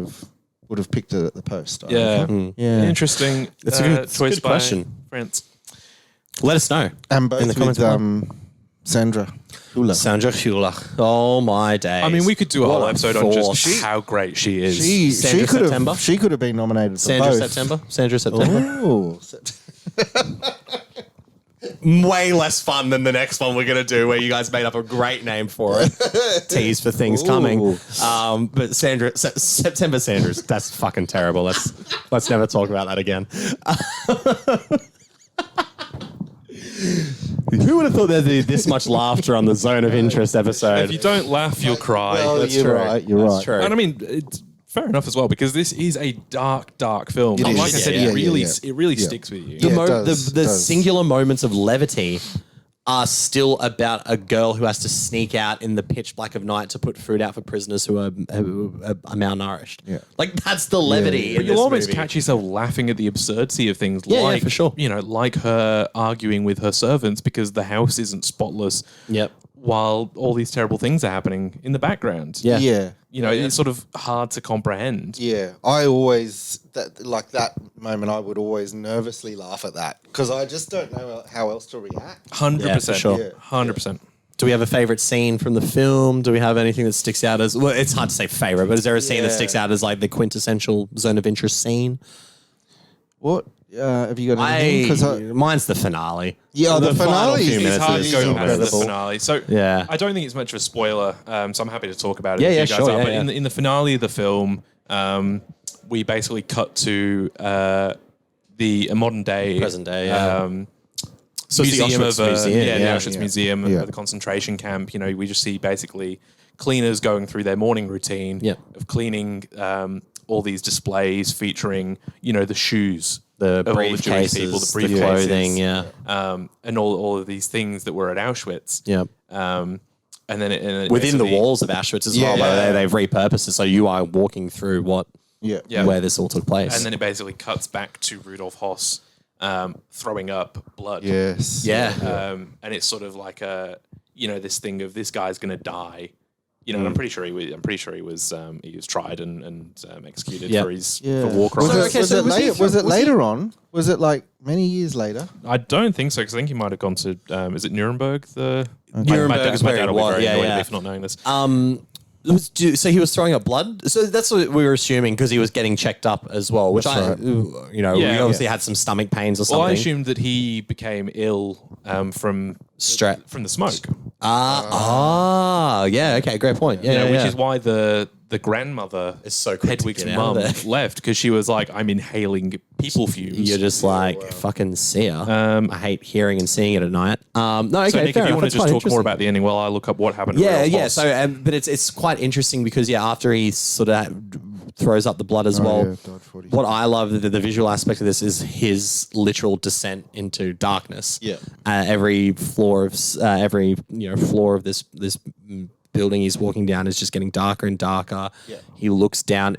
Speaker 3: have picked it at the post.
Speaker 2: Yeah. Interesting.
Speaker 1: It's a good
Speaker 2: choice
Speaker 1: good
Speaker 2: by
Speaker 1: question.
Speaker 2: France.
Speaker 1: Let us know.
Speaker 3: And both
Speaker 1: in the comments
Speaker 3: with Sandra Hüller.
Speaker 1: Sandra Hüller. Oh my days.
Speaker 2: I mean, we could do a
Speaker 1: What
Speaker 2: whole
Speaker 1: a
Speaker 2: episode on
Speaker 1: force.
Speaker 2: just how great she is.
Speaker 3: She could have been nominated for
Speaker 1: Sandra
Speaker 3: both.
Speaker 1: September. Sandra September.
Speaker 3: Oh,
Speaker 1: Way less fun than the next one we're gonna do, where you guys made up a great name for it. Tease for things coming. But September Sanders. That's fucking terrible. Let's never talk about that again. Who would have thought there'd be this much laughter on the Zone of Interest episode?
Speaker 2: If you don't laugh, you'll cry.
Speaker 3: Well,
Speaker 1: That's
Speaker 3: you're
Speaker 1: true.
Speaker 3: right. You're
Speaker 1: That's
Speaker 3: right.
Speaker 1: true.
Speaker 2: And I mean, it's fair enough as well, because this is a dark, dark film.
Speaker 3: It
Speaker 2: And
Speaker 3: is.
Speaker 2: like I said,
Speaker 3: Yeah,
Speaker 2: it really,
Speaker 3: yeah.
Speaker 2: it really sticks with you.
Speaker 1: The,
Speaker 3: Yeah, it does,
Speaker 1: the
Speaker 3: does.
Speaker 1: singular moments of levity are still about a girl who has to sneak out in the pitch black of night to put food out for prisoners who are malnourished.
Speaker 3: Yeah.
Speaker 1: Like, that's the levity in
Speaker 2: But you'll
Speaker 1: this
Speaker 2: always
Speaker 1: movie.
Speaker 2: catch yourself laughing at the absurdity of things,
Speaker 1: Yeah,
Speaker 2: like
Speaker 1: for sure.
Speaker 2: like her arguing with her servants because the house isn't spotless,
Speaker 1: Yep.
Speaker 2: while all these terrible things are happening in the background.
Speaker 1: Yeah.
Speaker 3: Yeah.
Speaker 2: You know, it's sort of hard to comprehend.
Speaker 3: Yeah, I always that moment. I would always nervously laugh at that because I just don't know how else to react.
Speaker 2: 100%.
Speaker 1: for sure.
Speaker 3: Yeah.
Speaker 2: 100%.
Speaker 1: Do we have a favorite scene from the film? Do we have anything that sticks out as, well, it's hard to say favorite, but is there a scene that
Speaker 3: Yeah.
Speaker 1: sticks out as like the quintessential Zone of Interest scene?
Speaker 3: What have you got? Anything? 'Cause
Speaker 1: Mine's the finale.
Speaker 3: Yeah, the
Speaker 1: final
Speaker 3: finale
Speaker 1: few
Speaker 3: is
Speaker 1: minutes
Speaker 2: It's hard
Speaker 1: is
Speaker 2: to go past the
Speaker 3: incredible.
Speaker 2: finale. So
Speaker 1: Yeah.
Speaker 2: I don't think it's much of a spoiler, so I'm happy to talk about it.
Speaker 1: Yeah,
Speaker 2: if
Speaker 1: yeah,
Speaker 2: you guys
Speaker 1: sure,
Speaker 2: are.
Speaker 1: yeah,
Speaker 2: But
Speaker 1: yeah.
Speaker 2: in the finale of the film, we basically cut to the modern day,
Speaker 1: Present day, yeah. So it's the
Speaker 2: museum
Speaker 1: Auschwitz
Speaker 2: of
Speaker 1: Museum,
Speaker 2: the
Speaker 1: yeah.
Speaker 2: Auschwitz Museum
Speaker 3: Yeah.
Speaker 2: of the concentration camp. You know, we just see basically cleaners going through their morning routine
Speaker 1: Yeah.
Speaker 2: of cleaning all these displays featuring, you know, the shoes.
Speaker 1: The
Speaker 2: of all the Jewish
Speaker 1: briefcases,
Speaker 2: people, the
Speaker 1: the
Speaker 2: briefcases,
Speaker 1: clothing, yeah.
Speaker 2: and all of these things that were at Auschwitz.
Speaker 1: Yeah.
Speaker 2: And then it
Speaker 1: Within the
Speaker 2: basically-
Speaker 1: walls of Auschwitz as well,
Speaker 3: Yeah.
Speaker 1: they've repurposed it so you are walking through
Speaker 3: Yeah,
Speaker 2: Yeah.
Speaker 1: where this all took place.
Speaker 2: and then it basically cuts back to Rudolf Hoss throwing up blood.
Speaker 3: Yes.
Speaker 1: yeah.
Speaker 2: And it's sort of like this thing of this guy's going to die. You know, and I'm pretty sure he was tried and executed
Speaker 1: Yeah.
Speaker 2: for war crimes.
Speaker 3: Was it later on? Was it like many years later?
Speaker 2: I don't think so, because I think he might have gone to is it Nuremberg?
Speaker 1: Nuremberg is where
Speaker 2: my
Speaker 1: he
Speaker 2: dad will be
Speaker 1: was,
Speaker 2: very
Speaker 1: yeah,
Speaker 2: annoyed
Speaker 1: yeah.
Speaker 2: if not knowing this.
Speaker 1: So he was throwing up blood. So that's what we were assuming because he was getting checked up as well, which
Speaker 3: That's
Speaker 1: we
Speaker 2: Yeah.
Speaker 1: obviously had some stomach pains or
Speaker 2: Well, I
Speaker 1: something.
Speaker 2: assumed that he became ill from the smoke.
Speaker 1: Yeah. Okay, great point. Yeah,
Speaker 2: You know,
Speaker 1: yeah,
Speaker 2: which is why the grandmother
Speaker 1: It's so quick to
Speaker 2: Hedwig's
Speaker 1: get out
Speaker 2: mum
Speaker 1: of there.
Speaker 2: left, because she was like, I'm inhaling people fumes.
Speaker 1: You're just like fucking see ya. I hate hearing and seeing it at night. No, okay,
Speaker 2: so Nick,
Speaker 1: fair
Speaker 2: if you
Speaker 1: enough.
Speaker 2: want to
Speaker 1: That's
Speaker 2: just
Speaker 1: quite
Speaker 2: talk more
Speaker 1: interesting.
Speaker 2: about the ending while I look up what happened to
Speaker 1: Yeah,
Speaker 2: Rudolph
Speaker 1: yeah.
Speaker 2: Hoss.
Speaker 1: So, but it's quite interesting because after he sort of throws up the blood as well.
Speaker 3: yeah, died 40.
Speaker 1: What I love the visual aspect of this is his literal descent into darkness.
Speaker 3: Yeah.
Speaker 1: Every floor of floor of this building he's walking down is just getting darker and darker.
Speaker 3: Yeah.
Speaker 1: He looks down.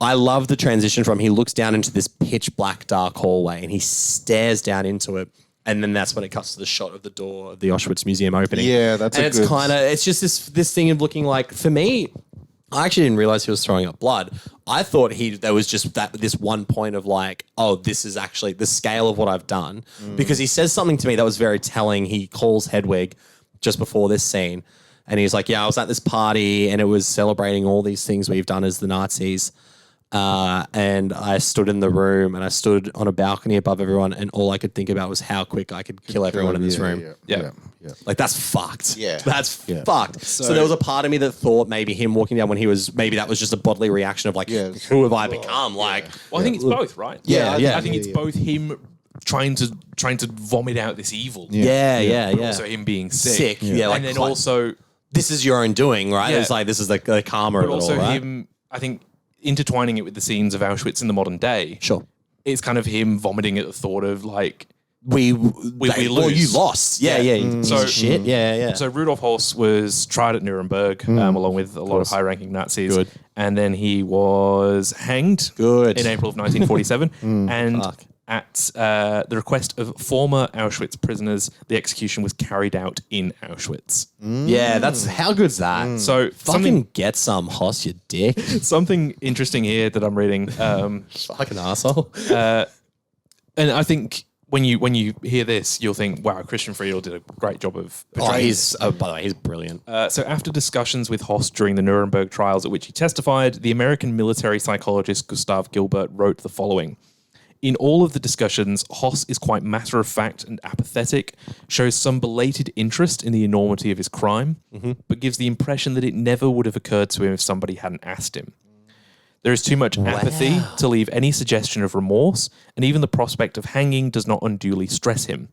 Speaker 1: I love the transition from he looks down into this pitch black dark hallway and he stares down into it. And then that's when it cuts to the shot of the door of the Auschwitz Museum opening.
Speaker 3: Yeah, that's
Speaker 1: and
Speaker 3: a
Speaker 1: it's
Speaker 3: good-
Speaker 1: kind of it's just this thing of looking like, for me, I actually didn't realize he was throwing up blood. I thought there was just this one point of like, oh, this is actually the scale of what I've done. Because he says something to me that was very telling. He calls Hedwig just before this scene. And he's like, yeah, I was at this party and it was celebrating all these things we've done as the Nazis. And I stood in the room and I stood on a balcony above everyone and all I could think about was how quick I could kill everyone in this room.
Speaker 2: Yeah.
Speaker 1: Like, that's fucked.
Speaker 3: Yeah.
Speaker 1: That's fucked. So there was a part of me that thought maybe him walking down maybe that was just a bodily reaction of like, who have I become? Like,
Speaker 2: Well, I think it's both, right?
Speaker 1: Yeah,
Speaker 2: I think it's both him trying to vomit out this evil.
Speaker 1: yeah.
Speaker 2: Also him being sick.
Speaker 1: Yeah, like
Speaker 2: and then
Speaker 1: quite-
Speaker 2: also
Speaker 1: this is your own doing, right?
Speaker 2: Yeah.
Speaker 1: It's like, this is the karma
Speaker 2: but
Speaker 1: of it
Speaker 2: also
Speaker 1: all, right?
Speaker 2: him, I think, intertwining it with the scenes of Auschwitz in the modern day.
Speaker 1: Sure.
Speaker 2: It's kind of him vomiting at the thought of like,
Speaker 1: We
Speaker 2: lose.
Speaker 1: you lost. Yeah.
Speaker 2: So-
Speaker 1: shit. Yeah.
Speaker 2: So Rudolf Hoss was tried at Nuremberg along with a lot of high-ranking Nazis.
Speaker 1: Good.
Speaker 2: And then he was hanged
Speaker 1: Good.
Speaker 2: in April of 1947. And
Speaker 1: Fuck.
Speaker 2: At the request of former Auschwitz prisoners, the execution was carried out in Auschwitz.
Speaker 1: Yeah, that's how good's that?
Speaker 2: So
Speaker 1: Fucking get some, Hoss, you dick.
Speaker 2: something interesting here that I'm reading.
Speaker 1: Fucking asshole.
Speaker 2: And I think when you hear this, you'll think, wow, Christian Friedel did a great job of portraying.
Speaker 1: By the way, he's brilliant.
Speaker 2: So after discussions with Hoss during the Nuremberg trials at which he testified, the American military psychologist Gustav Gilbert wrote the following. In all of the discussions, Hoss is quite matter-of-fact and apathetic, shows some belated interest in the enormity of his crime, but gives the impression that it never would have occurred to him if somebody hadn't asked him. There is too much apathy to leave any suggestion of remorse, and even the prospect of hanging does not unduly stress him.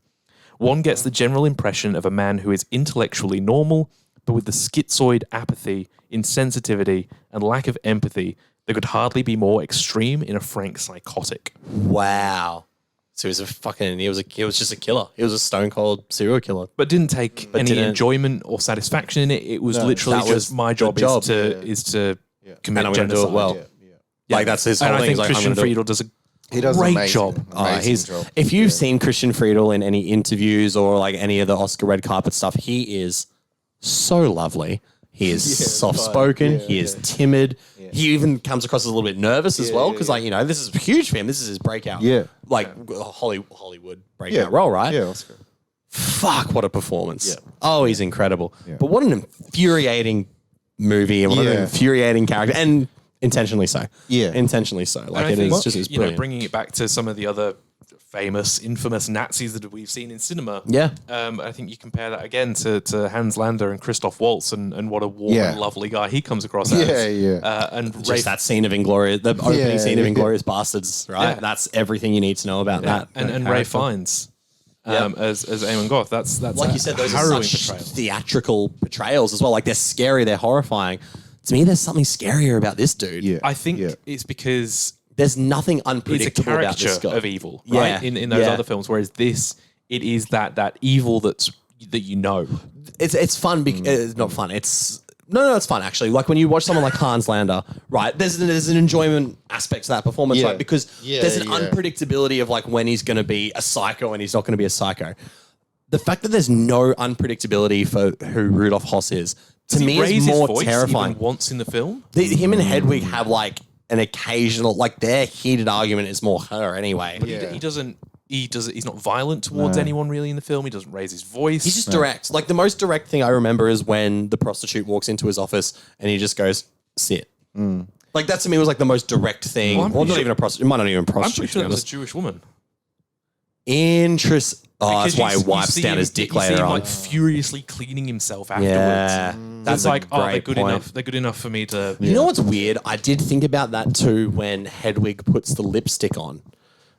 Speaker 2: One gets the general impression of a man who is intellectually normal, but with the schizoid apathy, insensitivity, and lack of empathy that could hardly be more extreme in a frank psychotic.
Speaker 1: Wow. So he was just a killer. He was a stone cold serial killer.
Speaker 2: But didn't take any enjoyment or satisfaction in it. It was literally just my job is to commit
Speaker 1: and I'm
Speaker 2: genocide.
Speaker 1: Do it well. Like that's his whole
Speaker 2: and
Speaker 1: thing.
Speaker 2: I think
Speaker 1: like,
Speaker 2: Christian Friedel does a great job.
Speaker 3: Job.
Speaker 1: If you've seen Christian Friedel in any interviews or like any of the Oscar red carpet stuff, he is so lovely. He is soft-spoken. He is timid. Yeah. He even comes across as a little bit nervous as well because, like, you know, this is huge for him. This is his breakout. Yeah. Like, Hollywood breakout role, right?
Speaker 3: Yeah, Oscar.
Speaker 1: Fuck, what a performance. Yeah. Oh, he's incredible. Yeah. But what an infuriating movie and what an infuriating character. And intentionally so. Yeah. Intentionally so. Like, it is just brilliant.
Speaker 2: Bringing it back to some of the other infamous Nazis that we've seen in cinema.
Speaker 1: Yeah.
Speaker 2: I think you compare that again to Hans Lander and Christoph Waltz and what a warm and lovely guy he comes across as. And
Speaker 1: just that scene of Inglourious, the opening scene of Inglourious Bastards, right? Yeah. That's everything you need to know about that.
Speaker 2: And Ray Fiennes as Eamon Goth. That's
Speaker 1: like you said, those are such theatrical portrayals as well. Like they're scary, they're horrifying. To me, there's something scarier about this dude.
Speaker 2: Yeah. I think it's because
Speaker 1: there's nothing unpredictable
Speaker 2: about this guy. Of evil, right? In those other films, whereas this, it is that evil that you know.
Speaker 1: It's fun. It's not fun. It's fun actually. Like when you watch someone like Hans Lander, right? There's an enjoyment aspect to that performance, right? Because there's an unpredictability of like when he's going to be a psycho and he's not going to be a psycho. The fact that there's no unpredictability for who Rudolf Hoss is, to me, is more terrifying.
Speaker 2: Even once in the film,
Speaker 1: him and Hedwig have like an occasional, like their heated argument is more her anyway.
Speaker 2: But he's not violent towards anyone really in the film. He doesn't raise his voice.
Speaker 1: He's just direct. Like the most direct thing I remember is when the prostitute walks into his office and he just goes, sit. Like that to me was like the most direct thing. Well, not even a prostitute. It might not even a prostitute.
Speaker 2: I'm pretty sure it was a Jewish woman.
Speaker 1: Interesting. Oh, that's why he wipes down his dick later on.
Speaker 2: Like furiously cleaning himself afterwards.
Speaker 1: Yeah.
Speaker 2: That's like, they're good enough. They're good enough for me to.
Speaker 1: You know what's weird? I did think about that too when Hedwig puts the lipstick on.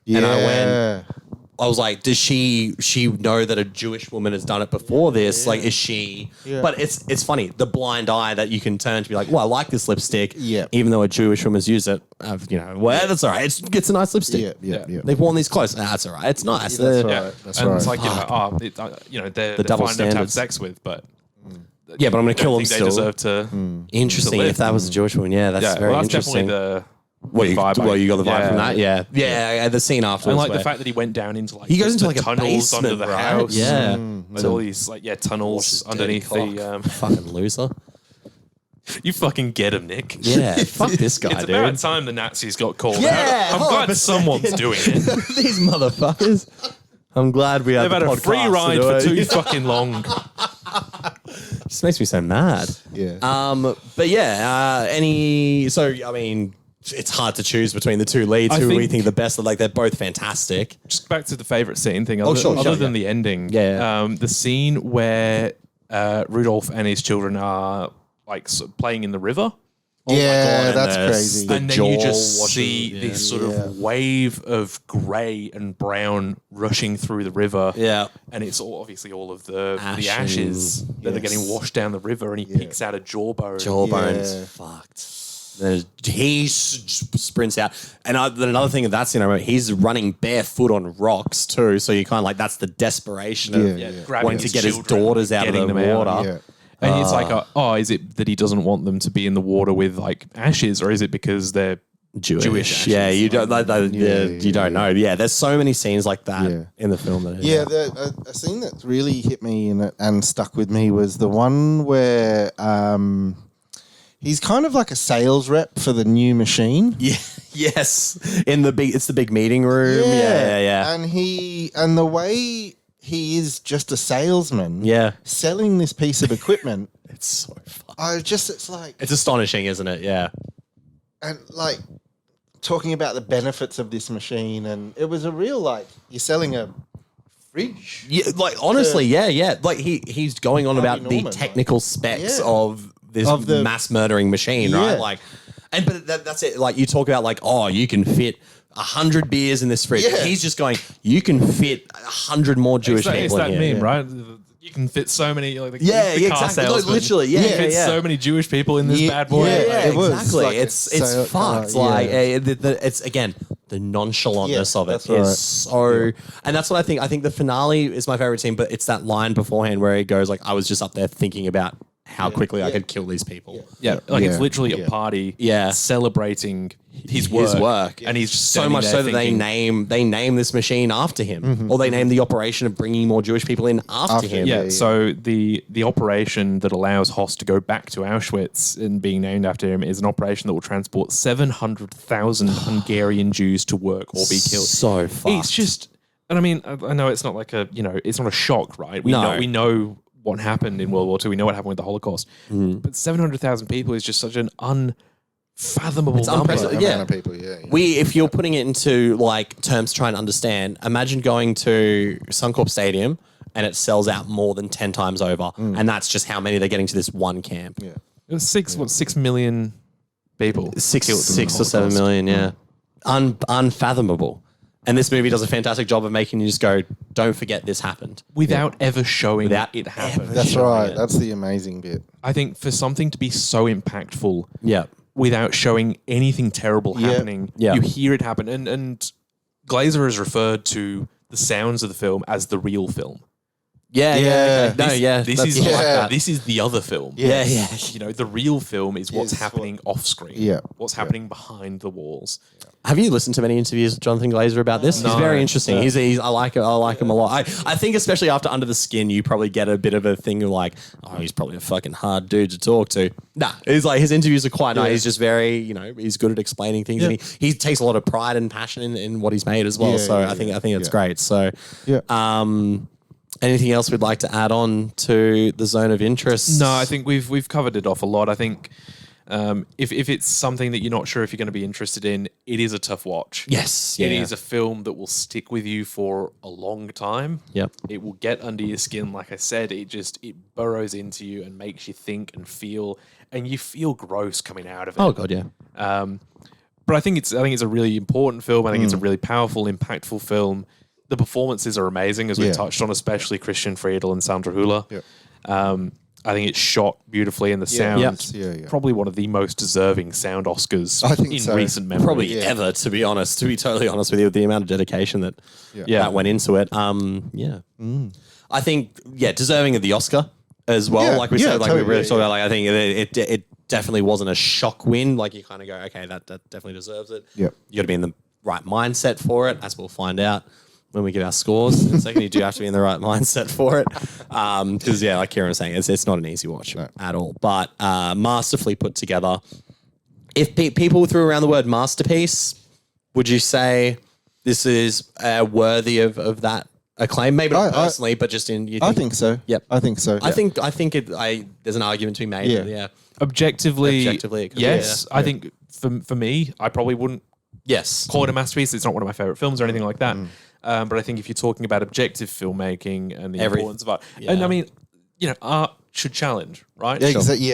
Speaker 1: Yeah. And I was like, does she know that a Jewish woman has done it before this? Like, is she? Yeah. But it's funny, the blind eye that you can turn to be like, well, I like this lipstick. Yeah. Even though a Jewish woman's used it, well, that's all right. It's a nice lipstick. Yeah. They've worn these clothes. That's all right. It's nice.
Speaker 3: That's right. That's right.
Speaker 2: It's like, they're
Speaker 1: the double
Speaker 2: fine enough to have sex with, but.
Speaker 1: Yeah, but I'm going to kill them still.
Speaker 2: They deserve to.
Speaker 1: Interesting. If that was a Jewish woman, that's very interesting.
Speaker 2: Definitely
Speaker 1: you got the vibe from that? Yeah. The scene afterwards.
Speaker 2: And like the fact that he went down into like
Speaker 1: he goes into like
Speaker 2: tunnels
Speaker 1: a
Speaker 2: under the house.
Speaker 1: Yeah.
Speaker 2: With all these tunnels underneath the
Speaker 1: fucking loser.
Speaker 2: You fucking get him, Nick.
Speaker 1: Yeah, fuck this guy,
Speaker 2: it's
Speaker 1: dude.
Speaker 2: It's about time the Nazis got called out. I'm glad someone's doing it.
Speaker 1: These motherfuckers. I'm glad we have
Speaker 2: They've had a free ride for too fucking long.
Speaker 1: Just makes me so mad.
Speaker 3: Yeah.
Speaker 1: But yeah, it's hard to choose between the two leads. Who we think the best? Like they're both fantastic.
Speaker 2: Just back to the favorite scene thing. Other than the ending, the scene where Rudolph and his children are like playing in the river.
Speaker 3: Oh yeah, that's crazy.
Speaker 2: And then you just see this sort of wave of grey and brown rushing through the river. Yeah. And it's obviously all of the ashes that are getting washed down the river, and he picks out a jawbone.
Speaker 1: Jawbone's fucked. Then he sprints out. And then another thing of that scene, I remember, he's running barefoot on rocks too. So you kind of like, that's the desperation of wanting to get his daughters out of the water.
Speaker 2: And it's like, is it that he doesn't want them to be in the water with like ashes, or is it because they're
Speaker 1: Jewish. Yeah, you don't. You don't know. Yeah, there's so many scenes like that in the film.
Speaker 3: A scene that really hit me and stuck with me was the one where he's kind of like a sales rep for the new machine.
Speaker 1: Yeah. Yes. It's the big meeting room. Yeah.
Speaker 3: And the way he is just a salesman.
Speaker 1: Yeah.
Speaker 3: Selling this piece of equipment.
Speaker 1: It's so fun.
Speaker 3: It's like
Speaker 1: it's astonishing, isn't it? Yeah.
Speaker 3: And like talking about the benefits of this machine, and it was a real like you're selling a fridge.
Speaker 1: Yeah, like honestly, yeah. Like he's going on about the technical specs of this mass murdering machine, right? Like, but that's it. Like you talk about like, oh, you can fit 100 beers in this fridge. Yeah. He's just going, you can fit 100 more Jewish people.
Speaker 2: It's that
Speaker 1: in
Speaker 2: meme,
Speaker 1: here.
Speaker 2: right? You can fit so many, like the car
Speaker 1: exactly.
Speaker 2: salesman.
Speaker 1: Literally,
Speaker 2: You can fit so many Jewish people in this bad boy.
Speaker 1: Yeah,
Speaker 3: it was
Speaker 1: exactly.
Speaker 3: like
Speaker 1: It's fucked. Like it's again the nonchalantness of it is so, and that's what I think. I think the finale is my favorite scene, but it's that line beforehand where he goes like, "I was just up there thinking about how quickly I could kill these people."
Speaker 2: Yeah, it's literally a party. Celebrating his work, and he's just
Speaker 1: so much so that they name this machine after him, or they name the operation of bringing more Jewish people in after him.
Speaker 2: Yeah, so the operation that allows Hoss to go back to Auschwitz and being named after him is an operation that will transport 700,000 Hungarian Jews to work or be killed.
Speaker 1: So fast.
Speaker 2: It's just, and I mean, I know it's not like it's not a shock, right? We know what happened in World War II. We know what happened with the Holocaust. But 700,000 people is just such an unfathomable number.
Speaker 3: Amount of people,
Speaker 1: If you're putting it into like terms trying to understand, imagine going to Suncorp Stadium and it sells out more than 10 times over. And that's just how many they're getting to this one camp.
Speaker 2: Yeah. It was 6 million people.
Speaker 1: Six or 7 million, yeah. Unfathomable. And this movie does a fantastic job of making you just go, don't forget this happened.
Speaker 2: Without ever showing it happened.
Speaker 3: That's right. That's the amazing bit.
Speaker 2: I think for something to be so impactful
Speaker 1: Yeah.
Speaker 2: without showing anything terrible happening,
Speaker 1: Yeah.
Speaker 2: you hear it happen. And Glazer has referred to the sounds of the film as the real film.
Speaker 1: Yeah.
Speaker 2: This is like that. This is the other film.
Speaker 1: Yeah.
Speaker 2: The real film is what's happening off screen.
Speaker 3: Yeah.
Speaker 2: What's happening behind the walls.
Speaker 1: Have you listened to many interviews with Jonathan Glazer about this?
Speaker 2: No.
Speaker 1: He's very interesting. He's I like him a lot. I think especially after Under the Skin, you probably get a bit of a thing of like, oh, he's probably a fucking hard dude to talk to. Nah, it's like his interviews are quite nice. He's just very, he's good at explaining things, and he takes a lot of pride and passion in what he's made as well. I think it's great. So, anything else we'd like to add on to the zone of interest?
Speaker 2: No, I think we've covered it off a lot. I think if it's something that you're not sure if you're going to be interested in, it is a tough watch.
Speaker 1: Yes.
Speaker 2: It is a film that will stick with you for a long time.
Speaker 1: Yep.
Speaker 2: It will get under your skin. Like I said, it burrows into you and makes you think and you feel gross coming out of it.
Speaker 1: Oh God, yeah.
Speaker 2: But I think it's a really important film. I think it's a really powerful, impactful film. The performances are amazing, as we've touched on, especially Christian Friedel and Sandra Hüller.
Speaker 3: Yeah.
Speaker 2: I think it's shot beautifully, and the sound probably one of the most deserving sound Oscars in recent memory.
Speaker 1: Probably ever, to be honest. To be totally honest with you, the amount of dedication that went into it. I think deserving of the Oscar as well.
Speaker 3: Yeah,
Speaker 1: like we said, like we really
Speaker 3: totally,
Speaker 1: talked about. Like I think it definitely wasn't a shock win. Like you kind of go, okay, that definitely deserves it.
Speaker 3: Yep.
Speaker 1: You got to be in the right mindset for it, as we'll find out when we give our scores in a second. You do have to be in the right mindset for it. Because, like Kieran was saying, it's not an easy watch at all. But masterfully put together. If people threw around the word masterpiece, would you say this is worthy of that acclaim? Maybe not personally, but just in...
Speaker 3: I think so.
Speaker 1: Yep.
Speaker 3: I think so.
Speaker 1: I think there's an argument to be made.
Speaker 3: Yeah.
Speaker 2: Objectively,
Speaker 1: it could
Speaker 2: yes.
Speaker 1: be,
Speaker 2: I think for me, I probably wouldn't
Speaker 1: Yes.
Speaker 2: call it a masterpiece. It's not one of my favorite films or anything like that. But I think if you're talking about objective filmmaking and the importance of art, and I mean, art should challenge, right?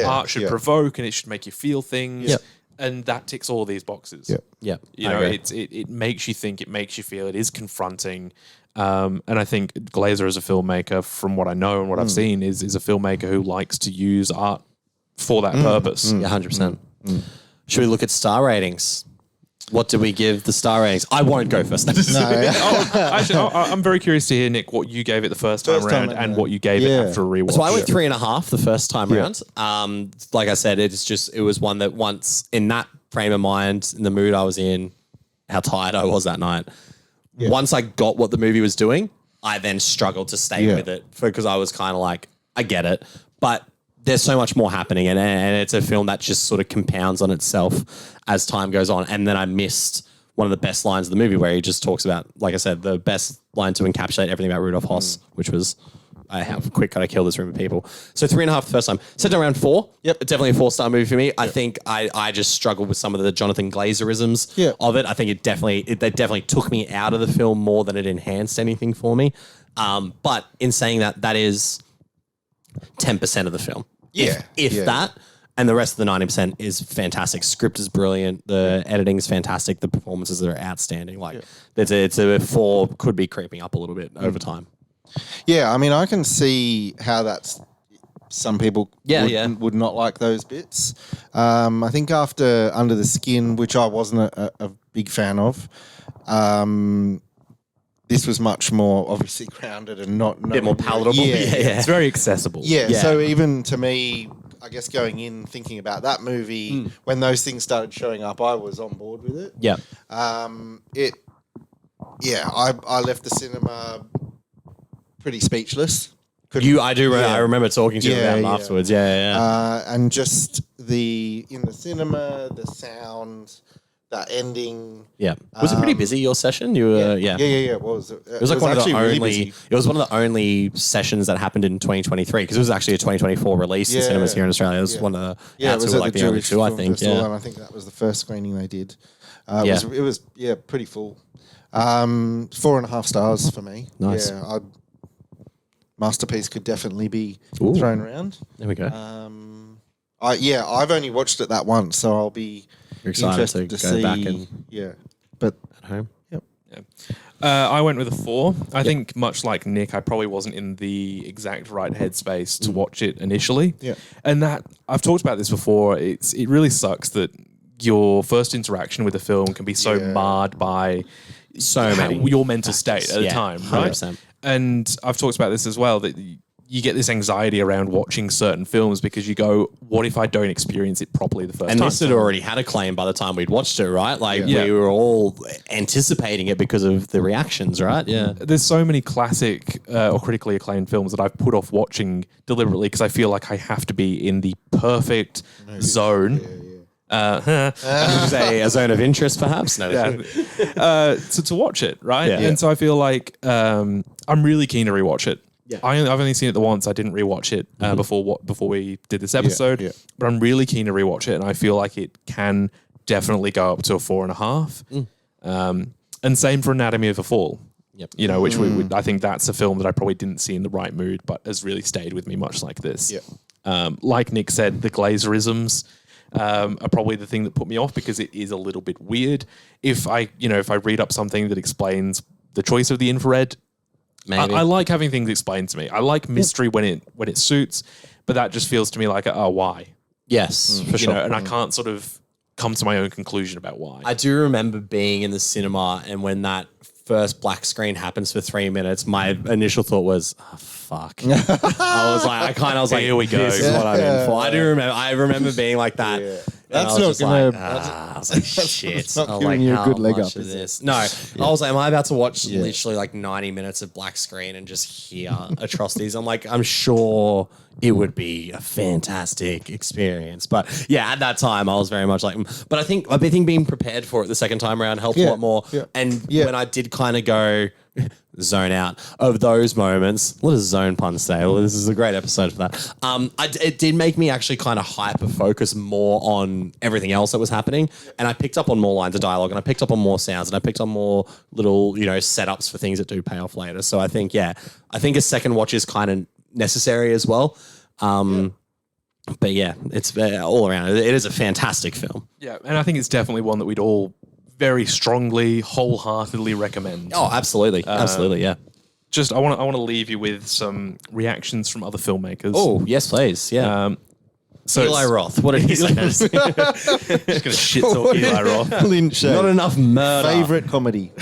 Speaker 2: Art should provoke, and it should make you feel things. And that ticks all these boxes. It makes you think, it makes you feel, it is confronting. And I think Glazer as a filmmaker, from what I know and what I've seen, is a filmmaker who likes to use art for that purpose.
Speaker 1: 100%. Should we look at star ratings? What do we give the star ratings? I won't go first.
Speaker 2: I'm very curious to hear, Nick, what you gave it the first time around and what you gave it after a rewatch.
Speaker 1: So I went 3.5 the first time around. Like I said, it was one that once in that frame of mind, in the mood I was in, how tired I was that night. Yeah. Once I got what the movie was doing, I then struggled to stay with it because I was kind of like, I get it, but there's so much more happening, and it's a film that just sort of compounds on itself as time goes on. And then I missed one of the best lines of the movie where he just talks about, like I said, the best line to encapsulate everything about Rudolf Hoss, which was, how quick can I kill this room of people? So 3.5 the first time. Set around 4. Yep. Definitely a 4-star movie for me. Yep. I think I just struggled with some of the Jonathan Glazerisms of it. I think they definitely took me out of the film more than it enhanced anything for me. But in saying that, that is 10% of the film. If that. And the rest of the 90% is fantastic. Script is brilliant. The editing is fantastic. The performances are outstanding. Like it's a 4, could be creeping up a little bit over time.
Speaker 3: Yeah, I mean, I can see how that's some people would not like those bits. I think after Under the Skin, which I wasn't a big fan of, this was much more obviously grounded and not a
Speaker 1: bit more palatable.
Speaker 2: It's very accessible.
Speaker 3: So even to me, I guess going in thinking about that movie, when those things started showing up, I was on board with it. I left the cinema pretty speechless.
Speaker 1: I remember talking to you about them afterwards.
Speaker 3: And just in the cinema, the sound, that ending.
Speaker 1: Yeah. Was it pretty busy, your session? You were,
Speaker 3: It was.
Speaker 1: It was like one of the only. Really, it was one of the only sessions that happened in 2023 because it was actually a 2024 release in cinemas here in Australia. It was one of the.
Speaker 3: It was at
Speaker 1: like
Speaker 3: the
Speaker 1: only
Speaker 3: Jewish
Speaker 1: two, I
Speaker 3: Film
Speaker 1: think.
Speaker 3: Festival, and I think that was the first screening they did. It was pretty full. 4.5 stars for me.
Speaker 1: Nice.
Speaker 3: Masterpiece could definitely be thrown around.
Speaker 1: There we go.
Speaker 3: I've only watched it that once, so I'll be interested to
Speaker 1: go
Speaker 3: see.
Speaker 1: Back and
Speaker 3: but
Speaker 1: at home.
Speaker 2: I went with a 4. I think much like Nick, I probably wasn't in the exact right headspace to watch it initially. And that I've talked about this before. It really sucks that your first interaction with the film can be so marred by your mental state at the time, right?
Speaker 1: 100%.
Speaker 2: And I've talked about this as well, that you get this anxiety around watching certain films because you go, what if I don't experience it properly the first time?
Speaker 1: And this had already had a claim by the time we'd watched it, right? Like we were all anticipating it because of the reactions, right? Yeah.
Speaker 2: There's so many classic or critically acclaimed films that I've put off watching deliberately because I feel like I have to be in the perfect zone.
Speaker 1: Say a zone of interest, perhaps.
Speaker 2: To watch it, right? And so I feel like I'm really keen to rewatch it. I've only seen it the once. I didn't rewatch it before we did this episode, but I'm really keen to rewatch it, and I feel like it can definitely go up to a 4.5. And same for Anatomy of a Fall. You know, which I think that's a film that I probably didn't see in the right mood, but has really stayed with me, much like this. Like Nick said, the Glazerisms are probably the thing that put me off because it is a little bit weird. If I read up something that explains the choice of the infrared, maybe. I like having things explained to me. I like mystery when it suits, but that just feels to me like, why?
Speaker 1: Yes, for sure.
Speaker 2: And I can't sort of come to my own conclusion about why.
Speaker 1: I do remember being in the cinema, and when that first black screen happens for 3 minutes, my initial thought was, oh, fuck. I was like, here we go. This is what I'm in for. I remember being like that.
Speaker 3: That's not going to...
Speaker 1: I was like, shit.
Speaker 3: Not giving you a good leg up.
Speaker 1: This? No. I was like, am I about to watch literally like 90 minutes of black screen and just hear atrocities? I'm like, I'm sure it would be a fantastic experience. But yeah, at that time, I was very much like, but I think being prepared for it the second time around helped a lot more. And when I did kind of go zone out of those moments, what does zone pun say? Well, this is a great episode for that. It did make me actually kind of hyper focus more on everything else that was happening. And I picked up on more lines of dialogue, and I picked up on more sounds, and I picked on more little, setups for things that do pay off later. So I think a second watch is kind of necessary as well. But yeah, it's all around. It is a fantastic film.
Speaker 2: Yeah, and I think it's definitely one that we'd all very strongly, wholeheartedly recommend.
Speaker 1: Oh, absolutely, absolutely, yeah.
Speaker 2: Just, I want to leave you with some reactions from other filmmakers.
Speaker 1: Oh, yes, please, yeah. So Eli Roth, what did he say?
Speaker 2: Just gonna shit talk Eli Roth.
Speaker 3: Lynch.
Speaker 1: Not enough murder.
Speaker 3: Favorite comedy.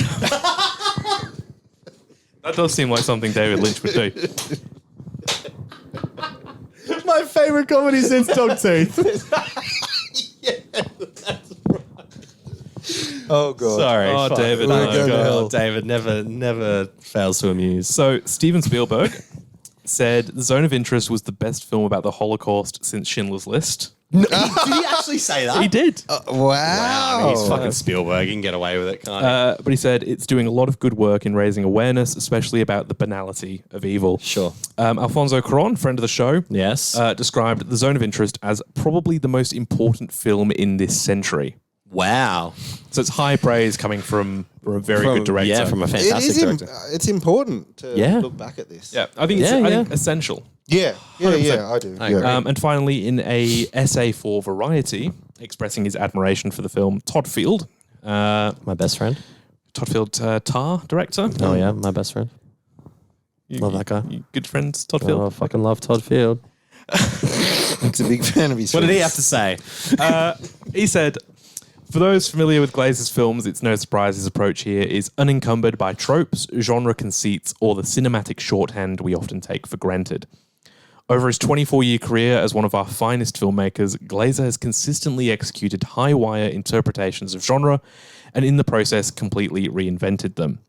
Speaker 2: That does seem like something David Lynch would do.
Speaker 1: My favorite comedy since Dogtooth.
Speaker 3: Yeah, that's right. Oh god.
Speaker 1: Sorry.
Speaker 2: Oh,
Speaker 1: fuck.
Speaker 2: David,
Speaker 1: Oh,
Speaker 2: no,
Speaker 1: God. David never fails to amuse.
Speaker 2: So Steven Spielberg said The Zone of Interest was the best film about the Holocaust since Schindler's List.
Speaker 1: No, did he actually say that?
Speaker 2: He did.
Speaker 3: Wow.
Speaker 1: I mean, he's fucking Spielberg. He can get away with it, can't he?
Speaker 2: But he said it's doing a lot of good work in raising awareness, especially about the banality of evil.
Speaker 1: Sure.
Speaker 2: Alfonso Cuarón, friend of the show,
Speaker 1: Yes.
Speaker 2: described The Zone of Interest as probably the most important film in this century.
Speaker 1: Wow.
Speaker 2: So it's high praise coming from a very good director.
Speaker 1: Yeah, from a fantastic director.
Speaker 3: It's important to look back at this.
Speaker 2: Yeah, I think it's I think essential.
Speaker 3: Yeah, I do.
Speaker 1: I agree.
Speaker 2: And finally, in a essay for Variety, expressing his admiration for the film, Todd Field,
Speaker 1: My best friend.
Speaker 2: Todd Field, Tar director.
Speaker 1: Oh, yeah, my best friend. Love that guy.
Speaker 2: You good friends, Todd Field.
Speaker 1: Oh, I fucking love Todd Field.
Speaker 3: He's a big fan of his
Speaker 1: What did he
Speaker 3: films.
Speaker 1: have to say?
Speaker 2: He said, for those familiar with Glazer's films, it's no surprise his approach here is unencumbered by tropes, genre conceits, or the cinematic shorthand we often take for granted. Over his 24-year career as one of our finest filmmakers, Glazer has consistently executed high-wire interpretations of genre and in the process completely reinvented them.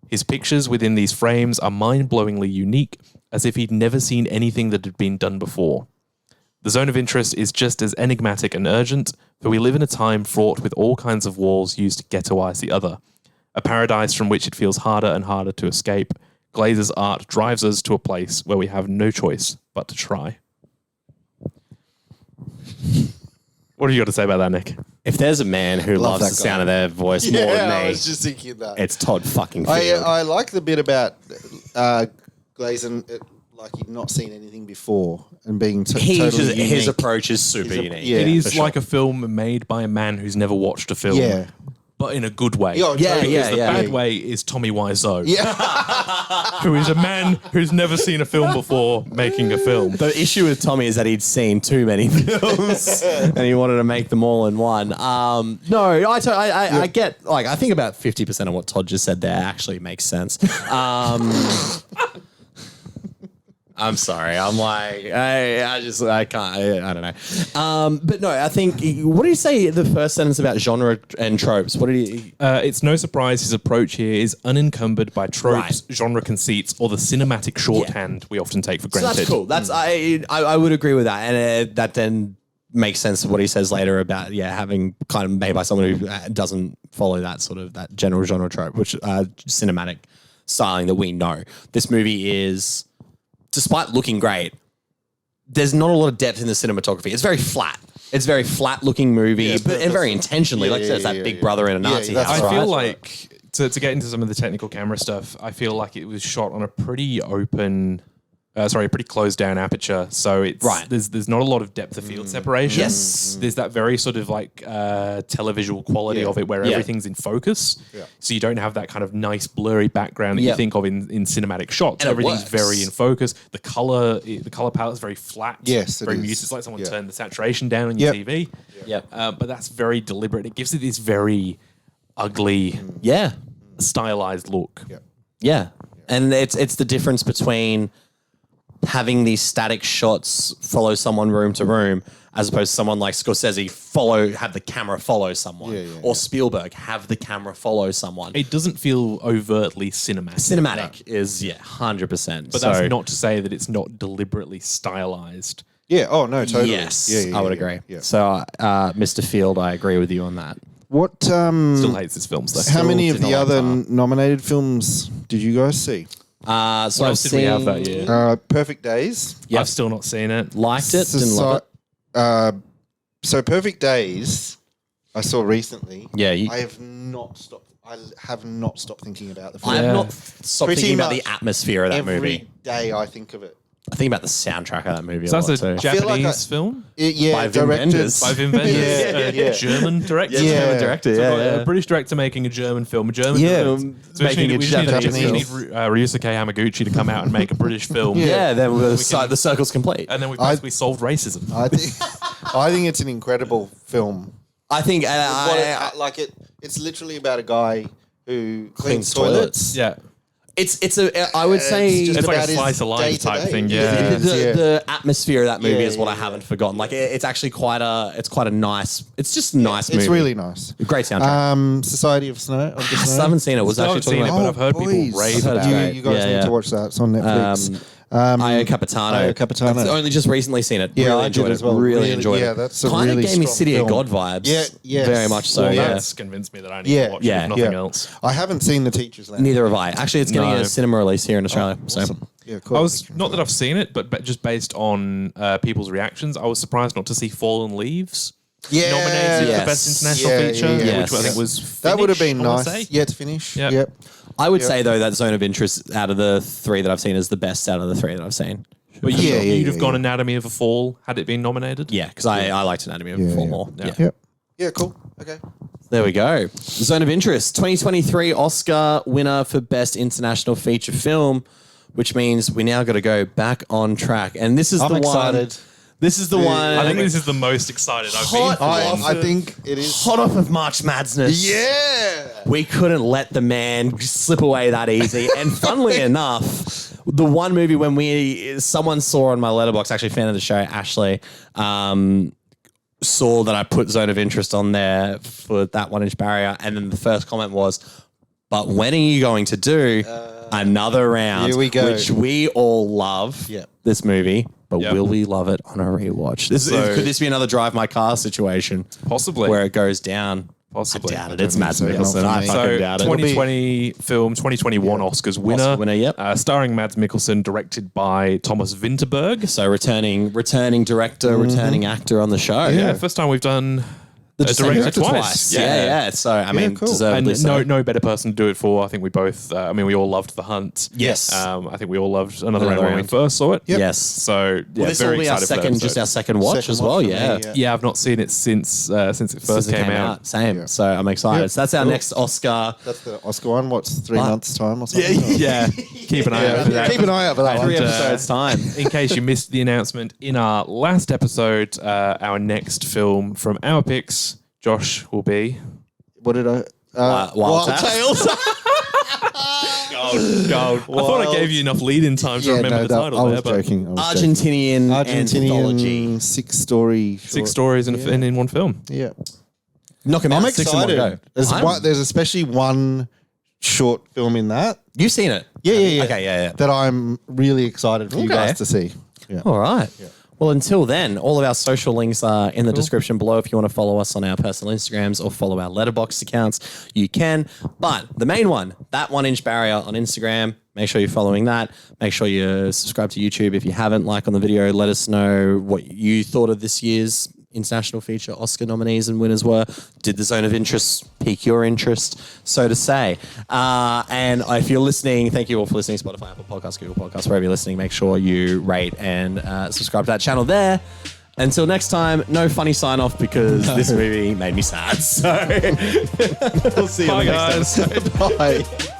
Speaker 2: His pictures within these frames are mind-blowingly unique, as if he'd never seen anything that had been done before. The Zone of Interest is just as enigmatic and urgent, for we live in a time fraught with all kinds of walls used to ghettoize the other, a paradise from which it feels harder and harder to escape. Glazer's art drives us to a place where we have no choice but to try. What have you got to say about that, Nick?
Speaker 1: If there's a man who loves
Speaker 3: that
Speaker 1: the
Speaker 3: guy.
Speaker 1: sound of their voice more
Speaker 3: Yeah,
Speaker 1: than
Speaker 3: I
Speaker 1: me,
Speaker 3: was just thinking that.
Speaker 1: it's Todd fucking Field.
Speaker 3: I like the bit about Glazer, like he'd not seen anything before and being totally unique.
Speaker 1: His approach is super unique.
Speaker 3: yeah.
Speaker 2: It
Speaker 3: for
Speaker 2: is
Speaker 3: sure.
Speaker 2: like a film made by a man who's never watched a film,
Speaker 3: Yeah.
Speaker 2: but in a good way.
Speaker 3: Yeah, totally.
Speaker 1: yeah,
Speaker 2: The bad way is Tommy Wiseau,
Speaker 3: Yeah.
Speaker 2: who is a man who's never seen a film before making a film.
Speaker 1: The issue with Tommy is that he'd seen too many films and he wanted to make them all in one. No, I get, like, I think about 50% of what Todd just said there actually makes sense. I'm sorry. I'm like, I can't, I don't know. But no, I think, what did he say the first sentence about genre and tropes? What did he?
Speaker 2: It's no surprise his approach here is unencumbered by tropes, genre conceits, or the cinematic shorthand we often take for
Speaker 1: So
Speaker 2: granted.
Speaker 1: that's cool. That's, I would agree with that. And that then makes sense of what he says later about, having kind of made by someone who doesn't follow that sort of, that general genre trope, which cinematic styling that we know. This movie is, despite looking great, there's not a lot of depth in the cinematography. It's very flat. It's a very flat looking movie, and very intentionally. Like I said, it's that big brother in a Nazi house.
Speaker 2: I
Speaker 1: right?
Speaker 2: feel like, to get into some of the technical camera stuff, I feel like it was shot on a pretty open, pretty closed down aperture. So it's there's not a lot of depth of field separation.
Speaker 1: Yes.
Speaker 2: There's that very sort of like televisual quality of it where everything's in focus. Yeah. So you don't have that kind of nice blurry background that you think of in cinematic shots.
Speaker 1: And
Speaker 2: everything's
Speaker 1: works.
Speaker 2: very in focus. The color palette is very flat.
Speaker 3: Yes, it
Speaker 2: very
Speaker 3: is.
Speaker 2: muted. It's like someone turned the saturation down on your TV.
Speaker 1: Yeah.
Speaker 2: But that's very deliberate. It gives it this very ugly, stylized look.
Speaker 1: Yeah. And it's the difference between having these static shots follow someone room to room, as opposed to someone like Scorsese have the camera follow someone, or Spielberg have the camera follow someone.
Speaker 2: It doesn't feel overtly cinematic.
Speaker 1: Cinematic is 100%.
Speaker 2: But that's not to say that it's not deliberately stylized.
Speaker 3: Yeah. Oh no, totally.
Speaker 1: Yes,
Speaker 3: Yeah,
Speaker 1: I would agree.
Speaker 3: Yeah.
Speaker 1: So, Mr. Field, I agree with you on that.
Speaker 3: What?
Speaker 2: Still hates his films though.
Speaker 3: How many of
Speaker 1: did not
Speaker 3: the
Speaker 1: like
Speaker 3: other
Speaker 1: Tar.
Speaker 3: nominated films did you guys see?
Speaker 1: So
Speaker 2: What
Speaker 1: I've
Speaker 2: else did we have
Speaker 1: seen-
Speaker 2: that year?
Speaker 3: Perfect Days.
Speaker 1: Yep.
Speaker 2: I've still not seen it.
Speaker 1: Liked it, didn't love it.
Speaker 3: So Perfect Days, I saw recently.
Speaker 1: Yeah,
Speaker 3: I have not stopped thinking about the film.
Speaker 1: I have
Speaker 2: Yeah.
Speaker 1: not stopped
Speaker 3: Pretty
Speaker 1: thinking about the
Speaker 3: much
Speaker 1: atmosphere of that
Speaker 3: Every
Speaker 1: movie.
Speaker 3: day I think of it.
Speaker 1: I think about the soundtrack of that movie
Speaker 2: So
Speaker 1: a
Speaker 2: that's
Speaker 1: lot
Speaker 2: a
Speaker 1: too.
Speaker 3: feel like
Speaker 2: Japanese film
Speaker 1: By Wim
Speaker 3: directed
Speaker 1: Wenders.
Speaker 2: by Wim Wenders,
Speaker 3: Yeah.
Speaker 2: German director.
Speaker 3: Yeah.
Speaker 1: German director,
Speaker 2: So a British director making a German film. A German
Speaker 1: Making a
Speaker 2: we just
Speaker 1: Japanese
Speaker 2: need
Speaker 1: film.
Speaker 2: Ryusuke Hamaguchi to come out and make a British film.
Speaker 1: Yeah, then the
Speaker 2: can-
Speaker 1: circle's complete.
Speaker 2: And then we've basically solved racism.
Speaker 3: I think it's an incredible film.
Speaker 1: I think
Speaker 3: It's literally about a guy who cleans
Speaker 1: toilets.
Speaker 3: toilets.
Speaker 2: Yeah.
Speaker 1: I would say
Speaker 3: just
Speaker 2: It's like a
Speaker 3: about his
Speaker 2: slice of life type
Speaker 3: day-to-day.
Speaker 2: thing.
Speaker 3: Yeah.
Speaker 2: Yeah.
Speaker 1: the atmosphere of that movie is what I
Speaker 3: yeah.
Speaker 1: haven't forgotten. Like it's actually quite a nice. It's just a nice movie.
Speaker 3: It's really nice.
Speaker 1: Great soundtrack.
Speaker 3: Society of Snow. Of the
Speaker 1: I
Speaker 3: Snow.
Speaker 1: still haven't seen it. Was
Speaker 2: Still
Speaker 1: actually
Speaker 2: haven't
Speaker 1: talking
Speaker 2: seen it,
Speaker 1: about
Speaker 2: but I've heard people
Speaker 3: boys.
Speaker 2: rave
Speaker 1: I've heard
Speaker 2: about
Speaker 1: it's
Speaker 2: it.
Speaker 1: great.
Speaker 3: You guys
Speaker 1: Yeah,
Speaker 3: need
Speaker 1: yeah.
Speaker 3: to watch that. It's on Netflix.
Speaker 1: Io Capitano.
Speaker 3: Io Capitano.
Speaker 1: I've only just recently seen it.
Speaker 3: Yeah,
Speaker 1: really
Speaker 3: I
Speaker 1: enjoyed
Speaker 3: did
Speaker 1: it.
Speaker 3: as well.
Speaker 1: Really enjoyed it.
Speaker 3: Yeah, that's a
Speaker 1: kind
Speaker 3: really
Speaker 1: of gave me
Speaker 3: strong
Speaker 1: City
Speaker 3: film.
Speaker 1: of God vibes.
Speaker 3: Yeah, yes.
Speaker 1: very much so.
Speaker 2: Well,
Speaker 1: yeah.
Speaker 2: that's convinced me that I need to watch it, if nothing else.
Speaker 3: I haven't seen The Teacher's Lounge.
Speaker 1: Neither have I. Actually, it's getting
Speaker 2: No.
Speaker 1: a cinema release here in Australia. So
Speaker 3: Awesome. Yeah, cool.
Speaker 2: I was not that I've seen it, but just based on people's reactions, I was surprised not to see Fallen Leaves nominated
Speaker 1: Yes.
Speaker 2: for Best International Feature,
Speaker 1: yeah.
Speaker 2: which I think was
Speaker 3: that would have been
Speaker 2: Finnish, I wanna
Speaker 3: nice.
Speaker 2: say.
Speaker 3: Yeah, to finish.
Speaker 2: Yep.
Speaker 3: Yep.
Speaker 1: I would say though that Zone of Interest out of the three that I've seen is the best out of the three that I've seen.
Speaker 2: But
Speaker 3: Yeah,
Speaker 2: you'd have
Speaker 3: yeah,
Speaker 2: gone
Speaker 3: yeah.
Speaker 2: Anatomy of a Fall had it been nominated.
Speaker 1: Yeah, because I liked Anatomy of a Fall more. Yeah.
Speaker 3: Yep. Yeah, cool. Okay.
Speaker 1: There we go. Zone of Interest, 2023 Oscar winner for Best International Feature Film, which means we now got to go back on track. And this is
Speaker 3: I'm
Speaker 1: the
Speaker 3: excited.
Speaker 1: one. This is the one.
Speaker 2: I think this is the most excited I've been.
Speaker 1: Hot
Speaker 2: for
Speaker 1: off
Speaker 2: one.
Speaker 3: I think it is.
Speaker 1: hot off of March Madness.
Speaker 3: Yeah.
Speaker 1: We couldn't let the man slip away that easy. And funnily enough, the one movie when someone saw on my letterbox, actually fan of the show, Ashley, saw that I put Zone of Interest on there for that 1 inch barrier. And then the first comment was, but when are you going to do another round?
Speaker 3: Here we go.
Speaker 1: Which we all love this movie. But
Speaker 2: Yep.
Speaker 1: will we love it on a rewatch? Could this be another Drive My Car situation?
Speaker 2: Possibly.
Speaker 1: Where it goes down?
Speaker 2: Possibly.
Speaker 1: I doubt it. It's Matt
Speaker 3: so, not
Speaker 1: Mikkelsen.
Speaker 3: for
Speaker 1: I
Speaker 3: me.
Speaker 1: fucking
Speaker 2: So,
Speaker 1: doubt it.
Speaker 2: 2020 film, 2021 Oscars winner.
Speaker 1: Oscar winner, yep.
Speaker 2: Starring Mads Mikkelsen, directed by Thomas Vinterberg.
Speaker 1: So returning director, returning actor on the show.
Speaker 2: Yeah, first time we've done a
Speaker 1: same
Speaker 2: director twice.
Speaker 1: Yeah. So I mean,
Speaker 3: cool.
Speaker 1: deservedly
Speaker 2: And
Speaker 1: so.
Speaker 2: no better person to do it for. I think we both. We all loved The Hunt.
Speaker 1: Yes.
Speaker 2: I think we all loved Another Round
Speaker 1: Another
Speaker 2: when we
Speaker 1: Round.
Speaker 2: first saw it.
Speaker 1: Yes.
Speaker 2: So yeah,
Speaker 1: Well, this will
Speaker 2: very
Speaker 1: be our
Speaker 2: excited for that
Speaker 1: second,
Speaker 2: episode.
Speaker 1: just our second watch
Speaker 3: Second
Speaker 1: as
Speaker 3: watch
Speaker 1: well.
Speaker 3: for me,
Speaker 1: Yeah.
Speaker 2: Yeah, I've not seen it since it
Speaker 1: Since
Speaker 2: first
Speaker 1: it
Speaker 2: came out.
Speaker 1: Same. So I'm excited.
Speaker 3: Yeah.
Speaker 1: So that's our
Speaker 3: Cool.
Speaker 1: next Oscar.
Speaker 3: That's the Oscar one. What's 3 months' time or something?
Speaker 2: Yeah, keep an eye out for that.
Speaker 3: Keep an eye out for that one.
Speaker 1: 3 episodes time.
Speaker 2: In case you missed the announcement in our last episode, our next film from our picks, Josh, will be
Speaker 3: What did I?
Speaker 1: Wild Tales.
Speaker 2: Gold. I thought I gave you enough lead-in time to remember the title.
Speaker 3: I was
Speaker 2: there, but
Speaker 3: joking.
Speaker 1: Argentinian anthology.
Speaker 3: Argentinian 6-story.
Speaker 2: 6 stories in one film.
Speaker 3: Yeah.
Speaker 1: Knock him out.
Speaker 3: I'm
Speaker 1: 6 in one
Speaker 3: excited.
Speaker 1: go.
Speaker 3: There's especially one short film in that.
Speaker 1: You've seen it?
Speaker 3: Yeah.
Speaker 1: Okay, yeah.
Speaker 3: That I'm really excited for you
Speaker 1: Okay.
Speaker 3: guys to see. Yeah.
Speaker 1: All right. Well, until then, all of our social links are in the description below. If you want to follow us on our personal Instagrams or follow our Letterboxd accounts, you can. But the main one, that 1 inch barrier on Instagram, make sure you're following that. Make sure you subscribe to YouTube if you haven't. Like on the video, let us know what you thought of this year's international feature Oscar nominees and winners were. Did the Zone of Interest pique your interest, so to say? And if you're listening, thank you all for listening. Spotify, Apple Podcasts, Google Podcasts, wherever you're listening, make sure you rate and subscribe to that channel there. Until next time, no funny sign off because this movie made me sad. So we'll see you in the next episode.
Speaker 3: Bye.